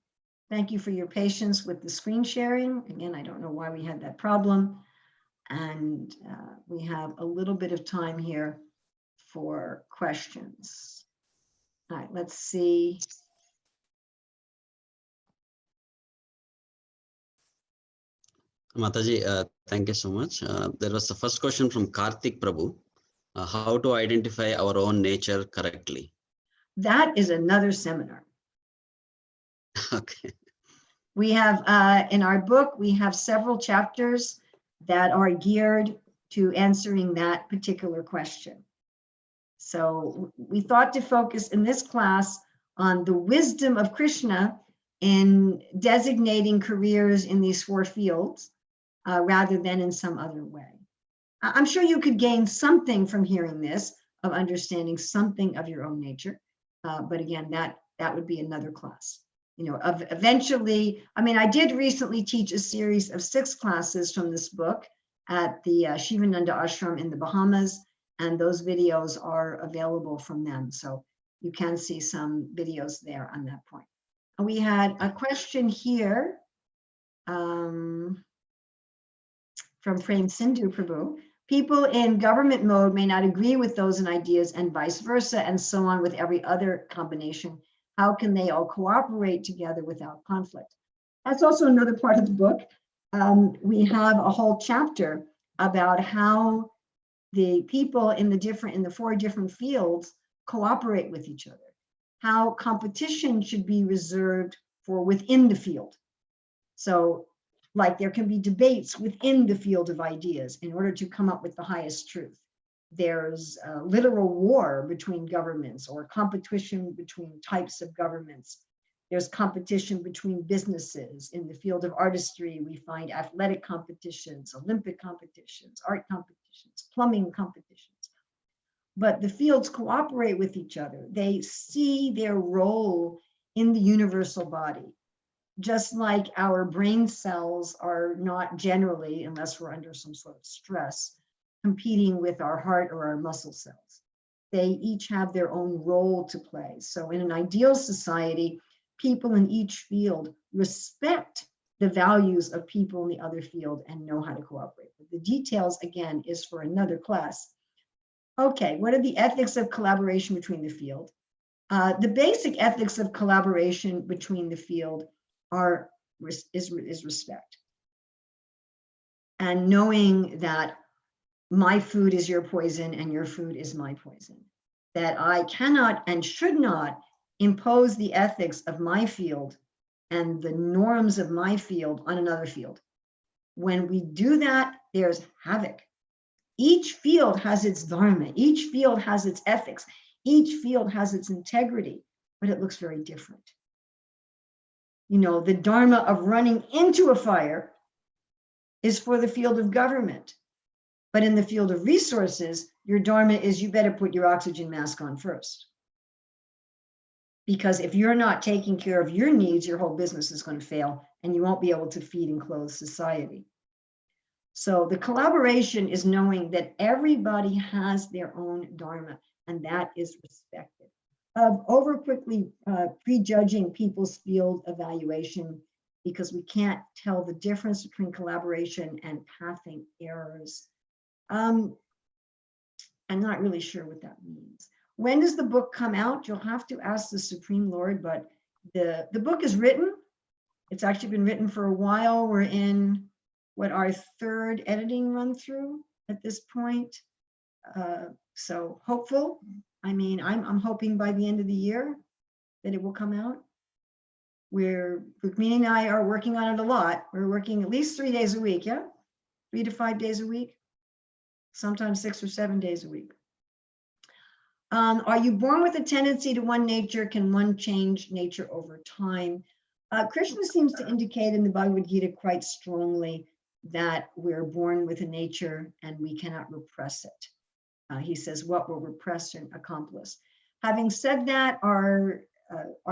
thank you for your patience with the screen sharing. Again, I don't know why we had that problem. And we have a little bit of time here for questions. All right, let's see. Mataji, thank you so much. There was the first question from Karthik Prabhu. How to identify our own nature correctly? That is another seminar. Okay. We have, in our book, we have several chapters that are geared to answering that particular question. So we thought to focus in this class on the wisdom of Krishna in designating careers in these four fields rather than in some other way. I'm sure you could gain something from hearing this, of understanding something of your own nature. But again, that would be another class. You know, eventually, I mean, I did recently teach a series of 6 classes from this book at the Shivananda Ashram in the Bahamas, and those videos are available from them. So you can see some videos there on that point. And we had a question here from Prem Sindhu Prabhu. People in government mode may not agree with those in ideas and vice versa, and so on with every other combination. How can they all cooperate together without conflict? That's also another part of the book. We have a whole chapter about how the people in the 4 different fields cooperate with each other, how competition should be reserved for within the field. So like there can be debates within the field of ideas in order to come up with the highest truth. There's a literal war between governments or competition between types of governments. There's competition between businesses. In the field of artistry, we find athletic competitions, Olympic competitions, art competitions, plumbing competitions. But the fields cooperate with each other. They see their role in the universal body. Just like our brain cells are not generally, unless we're under some sort of stress, competing with our heart or our muscle cells. They each have their own role to play. So in an ideal society, people in each field respect the values of people in the other field and know how to cooperate. But the details, again, is for another class. Okay, what are the ethics of collaboration between the field? The basic ethics of collaboration between the field is respect. And knowing that my food is your poison and your food is my poison. That I cannot and should not impose the ethics of my field and the norms of my field on another field. When we do that, there's havoc. Each field has its dharma, each field has its ethics, each field has its integrity, but it looks very different. You know, the dharma of running into a fire is for the field of government. But in the field of resources, your dharma is you better put your oxygen mask on first. Because if you're not taking care of your needs, your whole business is going to fail and you won't be able to feed and clothe society. So the collaboration is knowing that everybody has their own dharma and that is respected. of over quickly prejudging people's field evaluation because we can't tell the difference between collaboration and pathing errors. I'm not really sure what that means. When does the book come out? You'll have to ask the Supreme Lord, but the book is written. It's actually been written for a while. We're in what, our third editing run through at this point. So hopeful. I mean, I'm hoping by the end of the year that it will come out. Rukmini and I are working on it a lot. We're working at least 3 days a week, yeah? 3 to 5 days a week, sometimes 6 or 7 days a week. Are you born with a tendency to one nature? Can one change nature over time? Krishna seems to indicate in the Bhagavad Gita quite strongly that we're born with a nature and we cannot repress it. He says, what will repress and accomplish? Having said that, our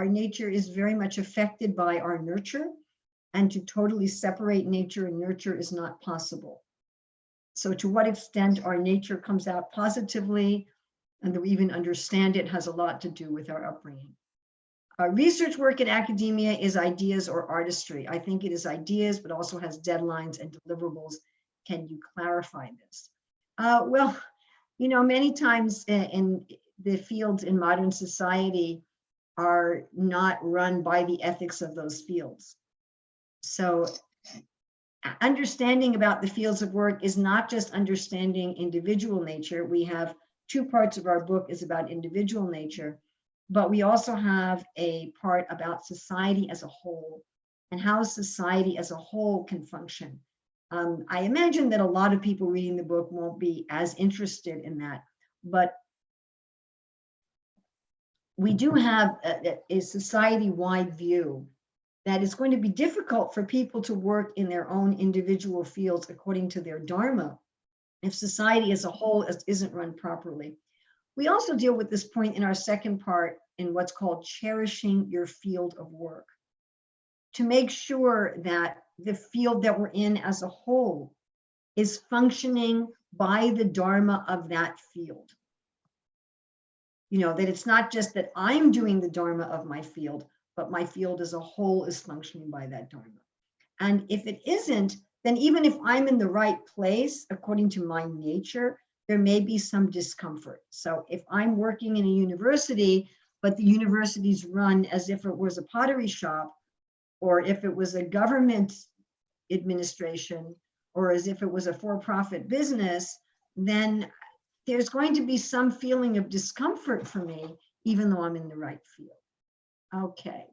nature is very much affected by our nurture, and to totally separate nature and nurture is not possible. So to what extent our nature comes out positively and that we even understand it has a lot to do with our upbringing. Research work in academia is ideas or artistry. I think it is ideas, but also has deadlines and deliverables. Can you clarify this? Well, you know, many times in the fields in modern society are not run by the ethics of those fields. So understanding about the fields of work is not just understanding individual nature. We have 2 parts of our book is about individual nature, but we also have a part about society as a whole and how society as a whole can function. I imagine that a lot of people reading the book won't be as interested in that, but we do have a society-wide view that it's going to be difficult for people to work in their own individual fields according to their dharma if society as a whole isn't run properly. We also deal with this point in our second part in what's called cherishing your field of work, to make sure that the field that we're in as a whole is functioning by the dharma of that field. You know, that it's not just that I'm doing the dharma of my field, but my field as a whole is functioning by that dharma. And if it isn't, then even if I'm in the right place, according to my nature, there may be some discomfort. So if I'm working in a university, but the university's run as if it was a pottery shop, or if it was a government administration, or as if it was a for-profit business, then there's going to be some feeling of discomfort for me, even though I'm in the right field. Okay,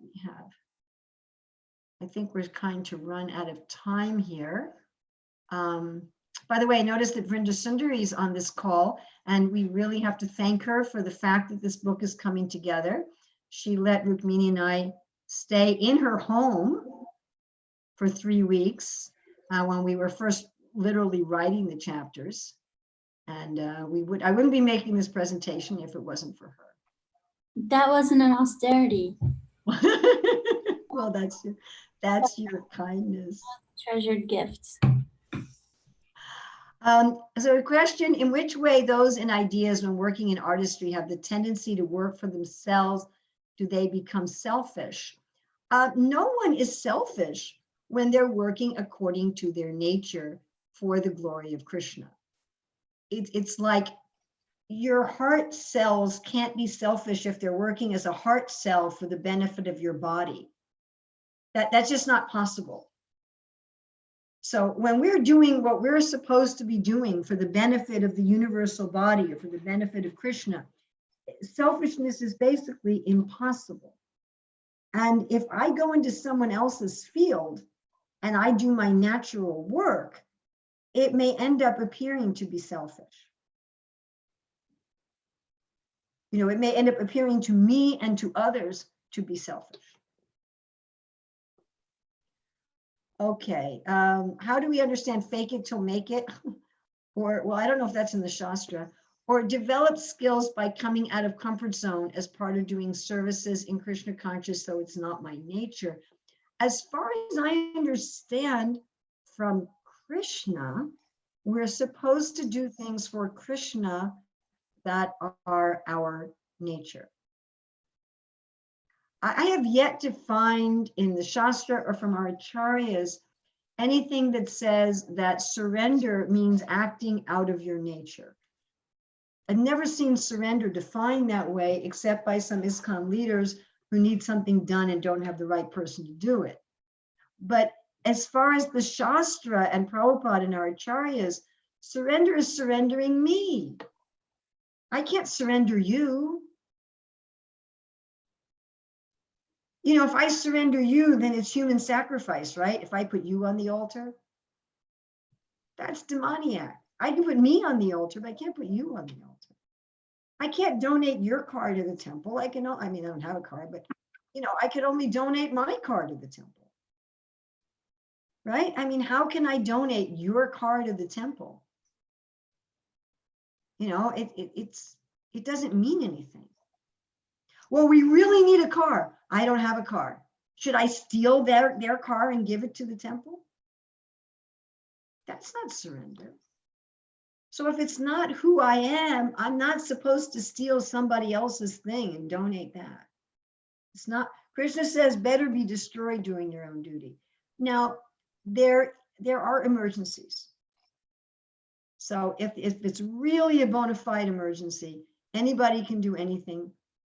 I think we're kind to run out of time here. By the way, I noticed that Vrinda Sundari is on this call, and we really have to thank her for the fact that this book is coming together. She let Rukmini and I stay in her home for 3 weeks when we were first literally writing the chapters. And I wouldn't be making this presentation if it wasn't for her. That wasn't an austerity. Well, that's your kindness. Treasured gifts. So a question, in which way those in ideas when working in artistry have the tendency to work for themselves? Do they become selfish? No one is selfish when they're working according to their nature for the glory of Krishna. It's like your heart cells can't be selfish if they're working as a heart cell for the benefit of your body. That's just not possible. So when we're doing what we're supposed to be doing for the benefit of the universal body or for the benefit of Krishna, selfishness is basically impossible. And if I go into someone else's field and I do my natural work, it may end up appearing to be selfish. You know, it may end up appearing to me and to others to be selfish. Okay, how do we understand fake it till make it? Or, well, I don't know if that's in the Shastra. Or develop skills by coming out of comfort zone as part of doing services in Krishna conscious, though it's not my nature. As far as I understand from Krishna, we're supposed to do things for Krishna that are our nature. I have yet to find in the Shastra or from our acharyas anything that says that surrender means acting out of your nature. I've never seen surrender defined that way except by some ISKCON leaders who need something done and don't have the right person to do it. But as far as the Shastra and Prabhupada and our acharyas, surrender is surrendering me. I can't surrender you. You know, if I surrender you, then it's human sacrifice, right? If I put you on the altar, that's demoniac. I can put me on the altar, but I can't put you on the altar. I can't donate your car to the temple. I can, I mean, I don't have a car, but you know, I could only donate my car to the temple, right? I mean, how can I donate your car to the temple? You know, it doesn't mean anything. Well, we really need a car. I don't have a car. Should I steal their car and give it to the temple? That's not surrender. So if it's not who I am, I'm not supposed to steal somebody else's thing and donate that. It's not, Krishna says, better be destroyed doing your own duty. Now, there are emergencies. So if it's really a bona fide emergency, anybody can do anything.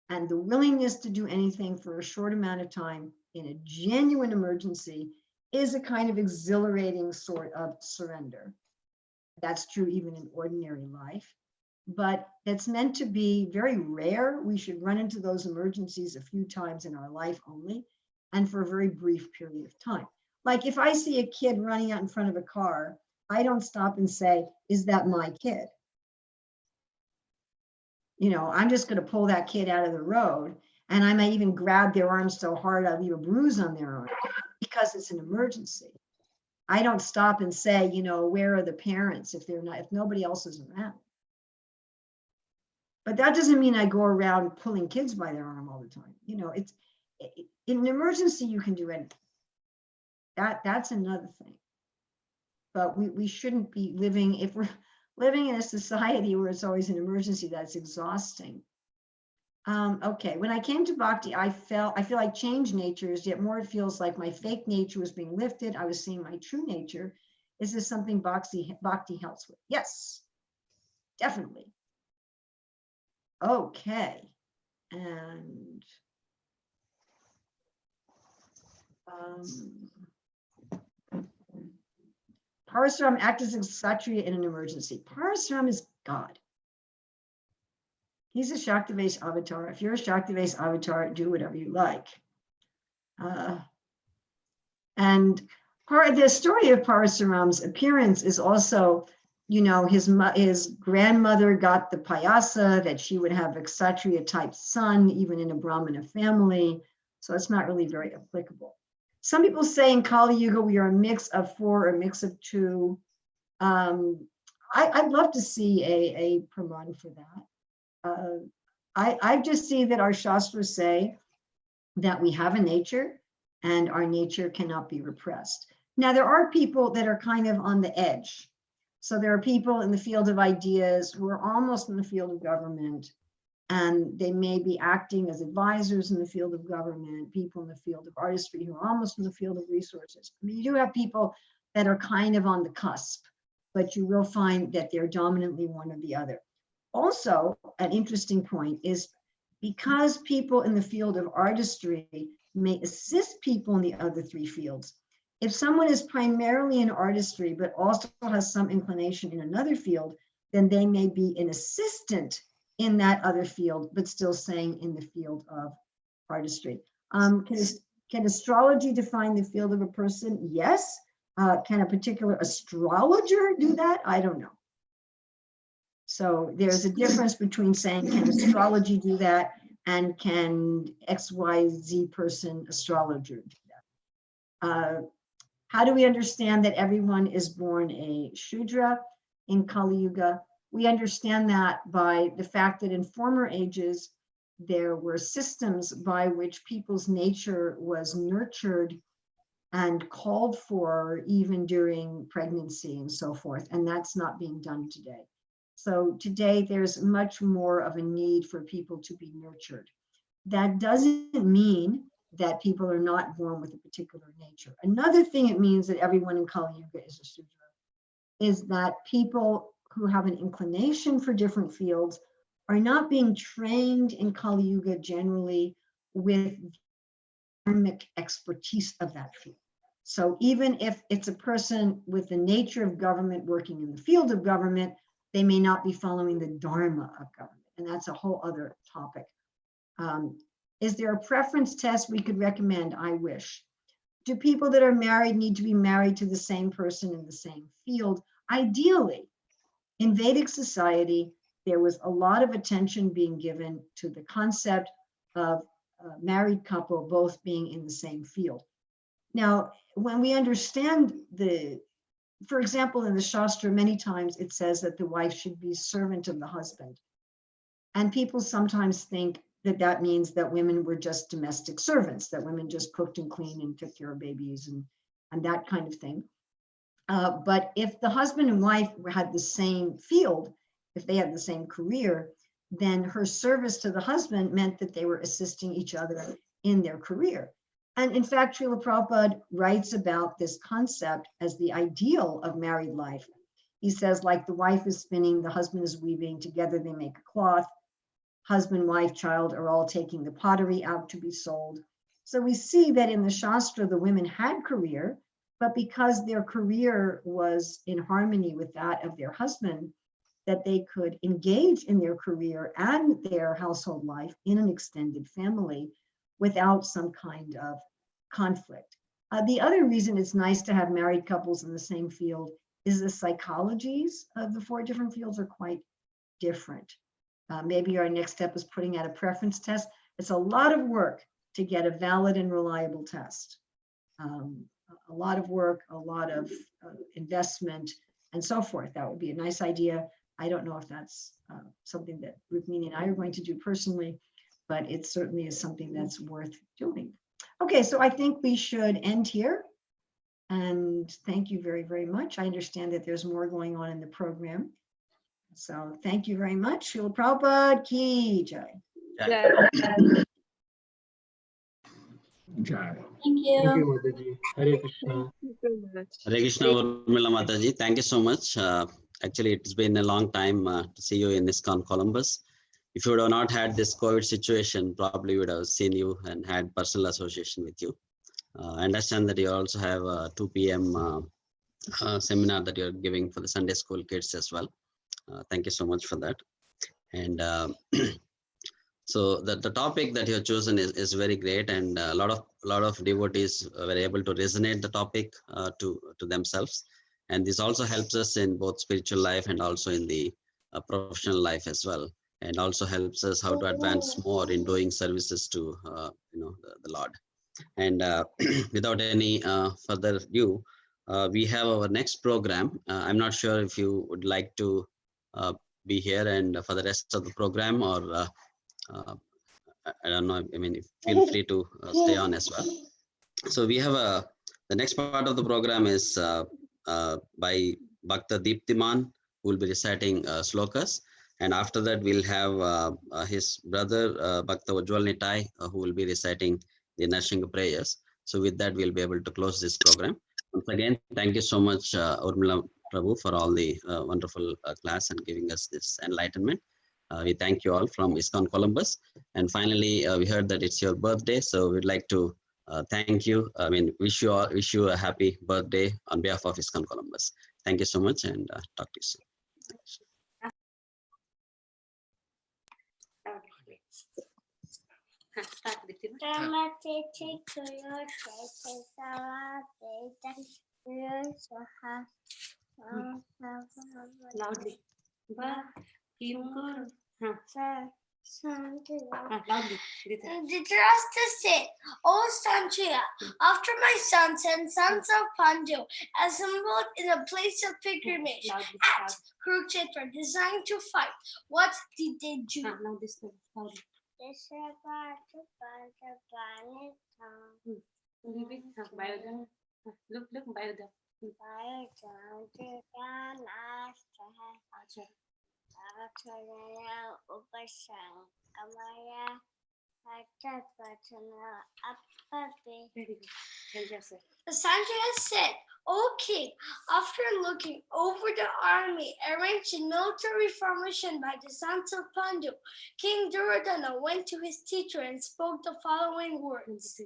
And the willingness to do anything for a short amount of time in a genuine emergency is a kind of exhilarating sort of surrender. That's true even in ordinary life, but it's meant to be very rare. We should run into those emergencies a few times in our life only, and for a very brief period of time. Like if I see a kid running out in front of a car, I don't stop and say, is that my kid? You know, I'm just going to pull that kid out of the road, and I might even grab their arm so hard I'll leave a bruise on their arm because it's an emergency. I don't stop and say, you know, where are the parents if nobody else is around. But that doesn't mean I go around pulling kids by their arm all the time. You know, in an emergency, you can do anything. That's another thing. But we shouldn't be living, if we're living in a society where it's always an emergency, that's exhausting. Okay, when I came to Bhakti, I feel like changed natures, yet more it feels like my fake nature was being lifted. I was seeing my true nature. Is this something Bhakti helps with? Yes, definitely. Okay, and Parasuram acts as a Kshatriya in an emergency. Parasuram is God. He's a Shaktivesh avatar. If you're a Shaktivesh avatar, do whatever you like. And the story of Parasuram's appearance is also, you know, his grandmother got the payasa that she would have a Kshatriya type son, even in a Brahmana family. So it's not really very applicable. Some people say in Kali Yuga, we are a mix of 4 or a mix of 2. I'd love to see a praman for that. I just see that our Shastras say that we have a nature and our nature cannot be repressed. Now, there are people that are kind of on the edge. So there are people in the field of ideas who are almost in the field of government, and they may be acting as advisors in the field of government, people in the field of artistry who are almost in the field of resources. I mean, you do have people that are kind of on the cusp, but you will find that they're dominantly one or the other. Also, an interesting point is because people in the field of artistry may assist people in the other 3 fields, if someone is primarily in artistry, but also has some inclination in another field, then they may be an assistant in that other field, but still staying in the field of artistry. Can astrology define the field of a person? Yes. Can a particular astrologer do that? I don't know. So there's a difference between saying, can astrology do that? And can XYZ person astrologer do that? How do we understand that everyone is born a Shudra in Kali Yuga? We understand that by the fact that in former ages, there were systems by which people's nature was nurtured and called for even during pregnancy and so forth. And that's not being done today. So today there's much more of a need for people to be nurtured. that doesn't mean that people are not born with a particular nature. Another thing it means that everyone in Kali Yuga is a Sudra is that people who have an inclination for different fields are not being trained in Kali Yuga generally with dharmic expertise of that field. So even if it's a person with the nature of government working in the field of government, they may not be following the dharma of government. And that's a whole other topic. Is there a preference test we could recommend? I wish. Do people that are married need to be married to the same person in the same field? Ideally, in Vedic society, there was a lot of attention being given to the concept of a married couple both being in the same field. Now, when we understand for example, in the Shastra, many times it says that the wife should be servant of the husband. And people sometimes think that that means that women were just domestic servants, that women just cooked and cleaned and took care of babies and that kind of thing. But if the husband and wife had the same field, if they had the same career, then her service to the husband meant that they were assisting each other in their career. And in fact, Srila Prabhupada writes about this concept as the ideal of married life. He says, like the wife is spinning, the husband is weaving, together they make a cloth. Husband, wife, child are all taking the pottery out to be sold. So we see that in the Shastra, the women had career, but because their career was in harmony with that of their husband, that they could engage in their career and their household life in an extended family without some kind of conflict. The other reason it's nice to have married couples in the same field is the psychologies of the 4 different fields are quite different. Maybe our next step is putting out a preference test. It's a lot of work to get a valid and reliable test. A lot of work, a lot of investment, and so forth. That would be a nice idea. I don't know if that's something that Rukmini and I are going to do personally, but it certainly is something that's worth doing. Okay, so I think we should end here. And thank you very, very much. I understand that there's more going on in the program. So thank you very much. Srila Prabhupada ki jai. Thank Thank you. you, Mataji. Hare Krishna. Hare Krishna, Urmila Mataji. Thank you so much. Actually, it's been a long time to see you in ISKCON Columbus. If you would have not had this COVID situation, probably would have seen you and had personal association with you. I understand that you also have a 2 p.m. Seminar that you're giving for the Sunday school kids as well. Thank you so much for that. And so the topic that you have chosen is very great, and a lot of devotees were able to resonate the topic to themselves. And this also helps us in both spiritual life and also in the professional life as well, and also helps us how to advance more in doing services to the Lord. And without any further ado, we have our next program. I'm not sure if you would like to be here and for the rest of the program, or I don't know. I mean, feel free to stay on as well. So we have the next part of the program is by Bhakta Deeptiman, who will be reciting slokas. And after that, we'll have his brother, Bhakta Ujjwal Nitai, who will be reciting the Cherishing prayers. So with that, we'll be able to close this program. Once again, thank you so much, Urmila Prabhu, for all the wonderful class and giving us this enlightenment. We thank you all from ISKCON Columbus. And finally, we heard that it's your birthday, so we'd like to thank you. I mean, wish you a happy birthday on behalf of ISKCON Columbus. Thank you so much, and talk to you soon. Loudly. Dhritarashtra said, O Sanjaya, after my sons and sons of Pandu assembled in a place of pilgrimage at Kurukshetra, designed to fight, what did they do? They said, Look, Kamaya Very good. Sanjay sir. Sanjaya said, "O king, after looking over the army arranged in military formation by the sons of Pandu, King Duryodhana went to his teacher and spoke the following words.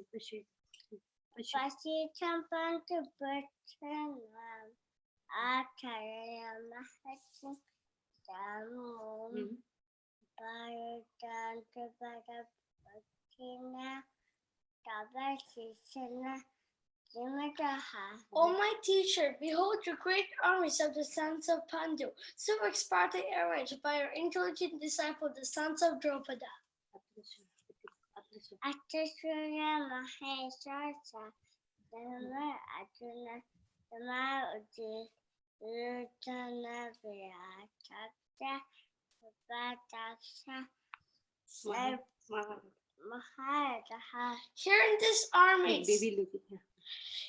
O my teacher, behold the great armies of the sons of Pandu, so expertly arranged by your intelligent disciple, the sons of Drupada.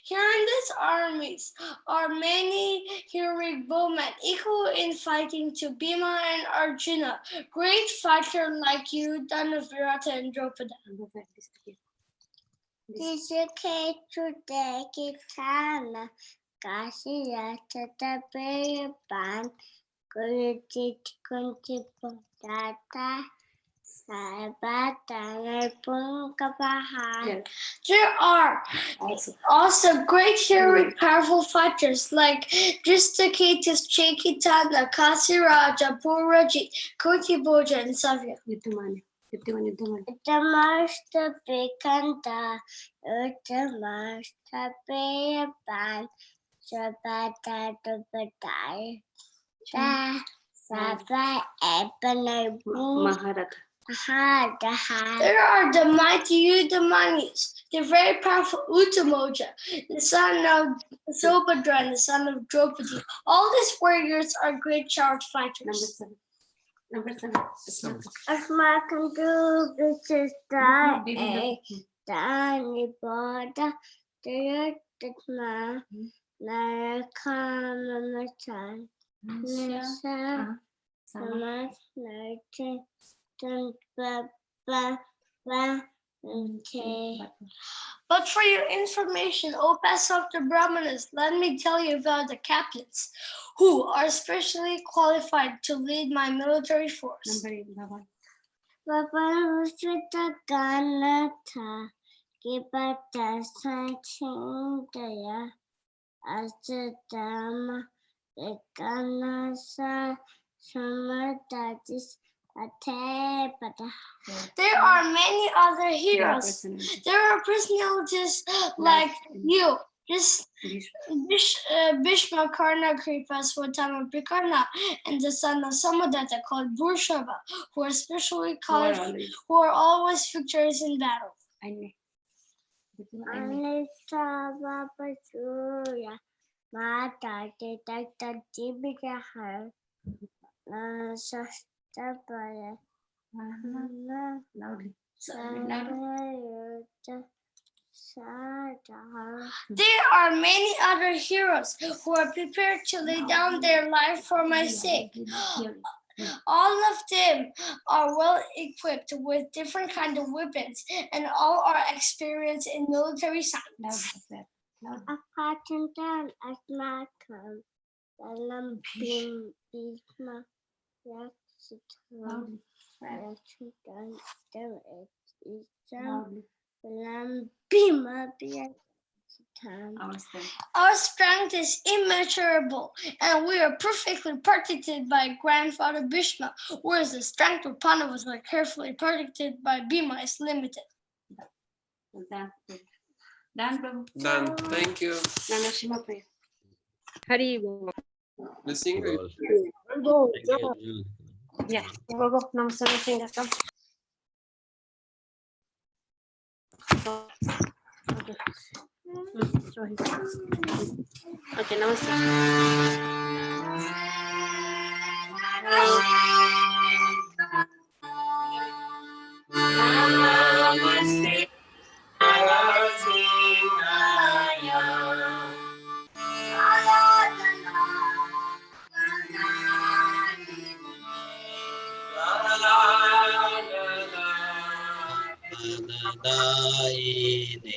Here in this armies, are many heroic bowmen, equal in fighting to Bhima and Arjuna, great fighter like you, Dana, Virata, and Drupada. There are also great heroic powerful fighters like Dristakatus, Chekitana, Kasiraja, Puraji, Kotibhoja, and Savya. There are the mighty Udamanis, the very powerful Uttamoja, the son of Subhadra and the son of Draupadi. All these warriors are great child fighters. Number seven. But for your information, O best of the Brahmanas, let me tell you about the captains, who are especially qualified to lead my military force. There are many other heroes. There are personalities like you, Bhishma, Karna, Kripa, Swatama, Prikarna, and the son of Samadatta called Bhushava, who are specially qualified, who are always victorious in battle. There are many other heroes who are prepared to lay down their life for my sake. All of them are well equipped with different kinds of weapons, and all are experienced in military science. Our strength is immeasurable, and we are perfectly protected by grandfather Bhishma, whereas the strength of Pandavas are carefully protected by Bhima is limited. Dan Prabhu. Done. Thank you. Nanashima prayer. Haribol. Blessing. Go. Yeah. Go. Namaste. Okay, namaste. Dayine.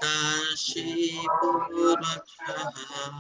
Kashi Purakshaha.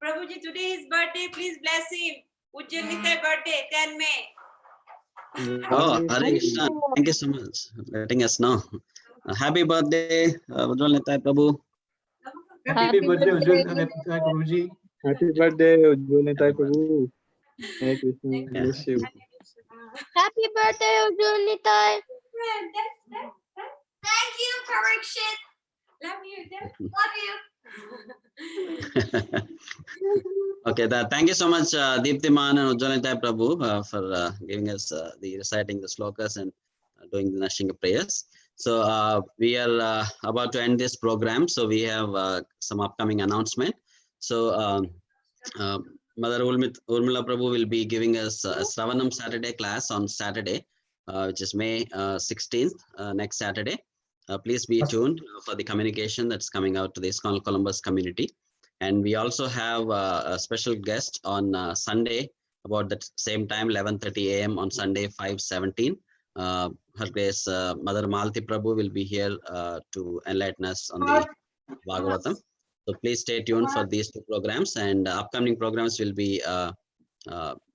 Prabhuji, today is birthday, please bless him. Ujjalita birthday 10 May. Oh, Hare Krishna. Thank you so much for letting us know. Happy birthday, Ujjwal Nitai Prabhu. Happy birthday, Ujjwal Nitai Prabhuji. Happy birthday, Ujjwal Nitai Prabhu. Hare Krishna, bless you. Happy birthday, Ujjwal Nitai. Thank you, Parikshit. Love you. Love you. Okay, thank you so much, Deeptiman and Ujjwal Nitai Prabhu, for giving us the reciting the slokas and doing the Nashinga prayers. So we are about to end this program. So we have some upcoming announcement. So Mother Urmila Prabhu will be giving us a Sravanam Saturday class on Saturday, which is May 16th, next Saturday. Please be tuned for the communication that's coming out to the ISKCON Columbus community. And we also have a special guest on Sunday about the same time, 11:30 a.m. on Sunday, 5/17. Her Grace Mother Malti Prabhu will be here to enlighten us on the Bhagavatam. So please stay tuned for these two programs, and upcoming programs will be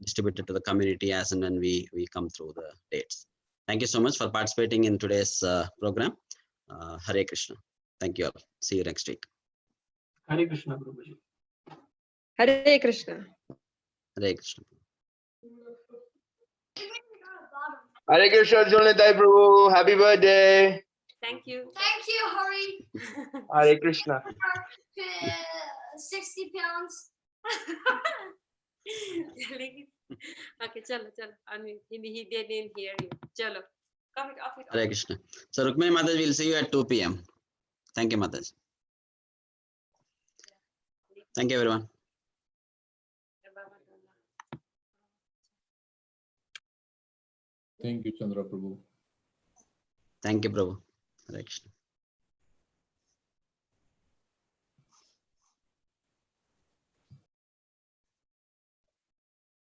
distributed to the community as and when we come through the dates. Thank you so much for participating in today's program. Hare Krishna. Thank you all. See you next week. Hare Krishna, Prabhuji. Hare Krishna. Hare Krishna. Hare Krishna, Ujjwal Nitai Prabhu. Happy birthday. Thank you. Thank you, Hari. Hare Krishna. 60 pounds. Okay, chalo. He didn't hear you. Chalo. Off it. Hare Krishna. So Rukmini Mataji, we'll see you at 2 p.m. Thank you, Mataji. Thank you, everyone. Thank you, Chandra Prabhu. Thank you, Prabhu. Hare Krishna.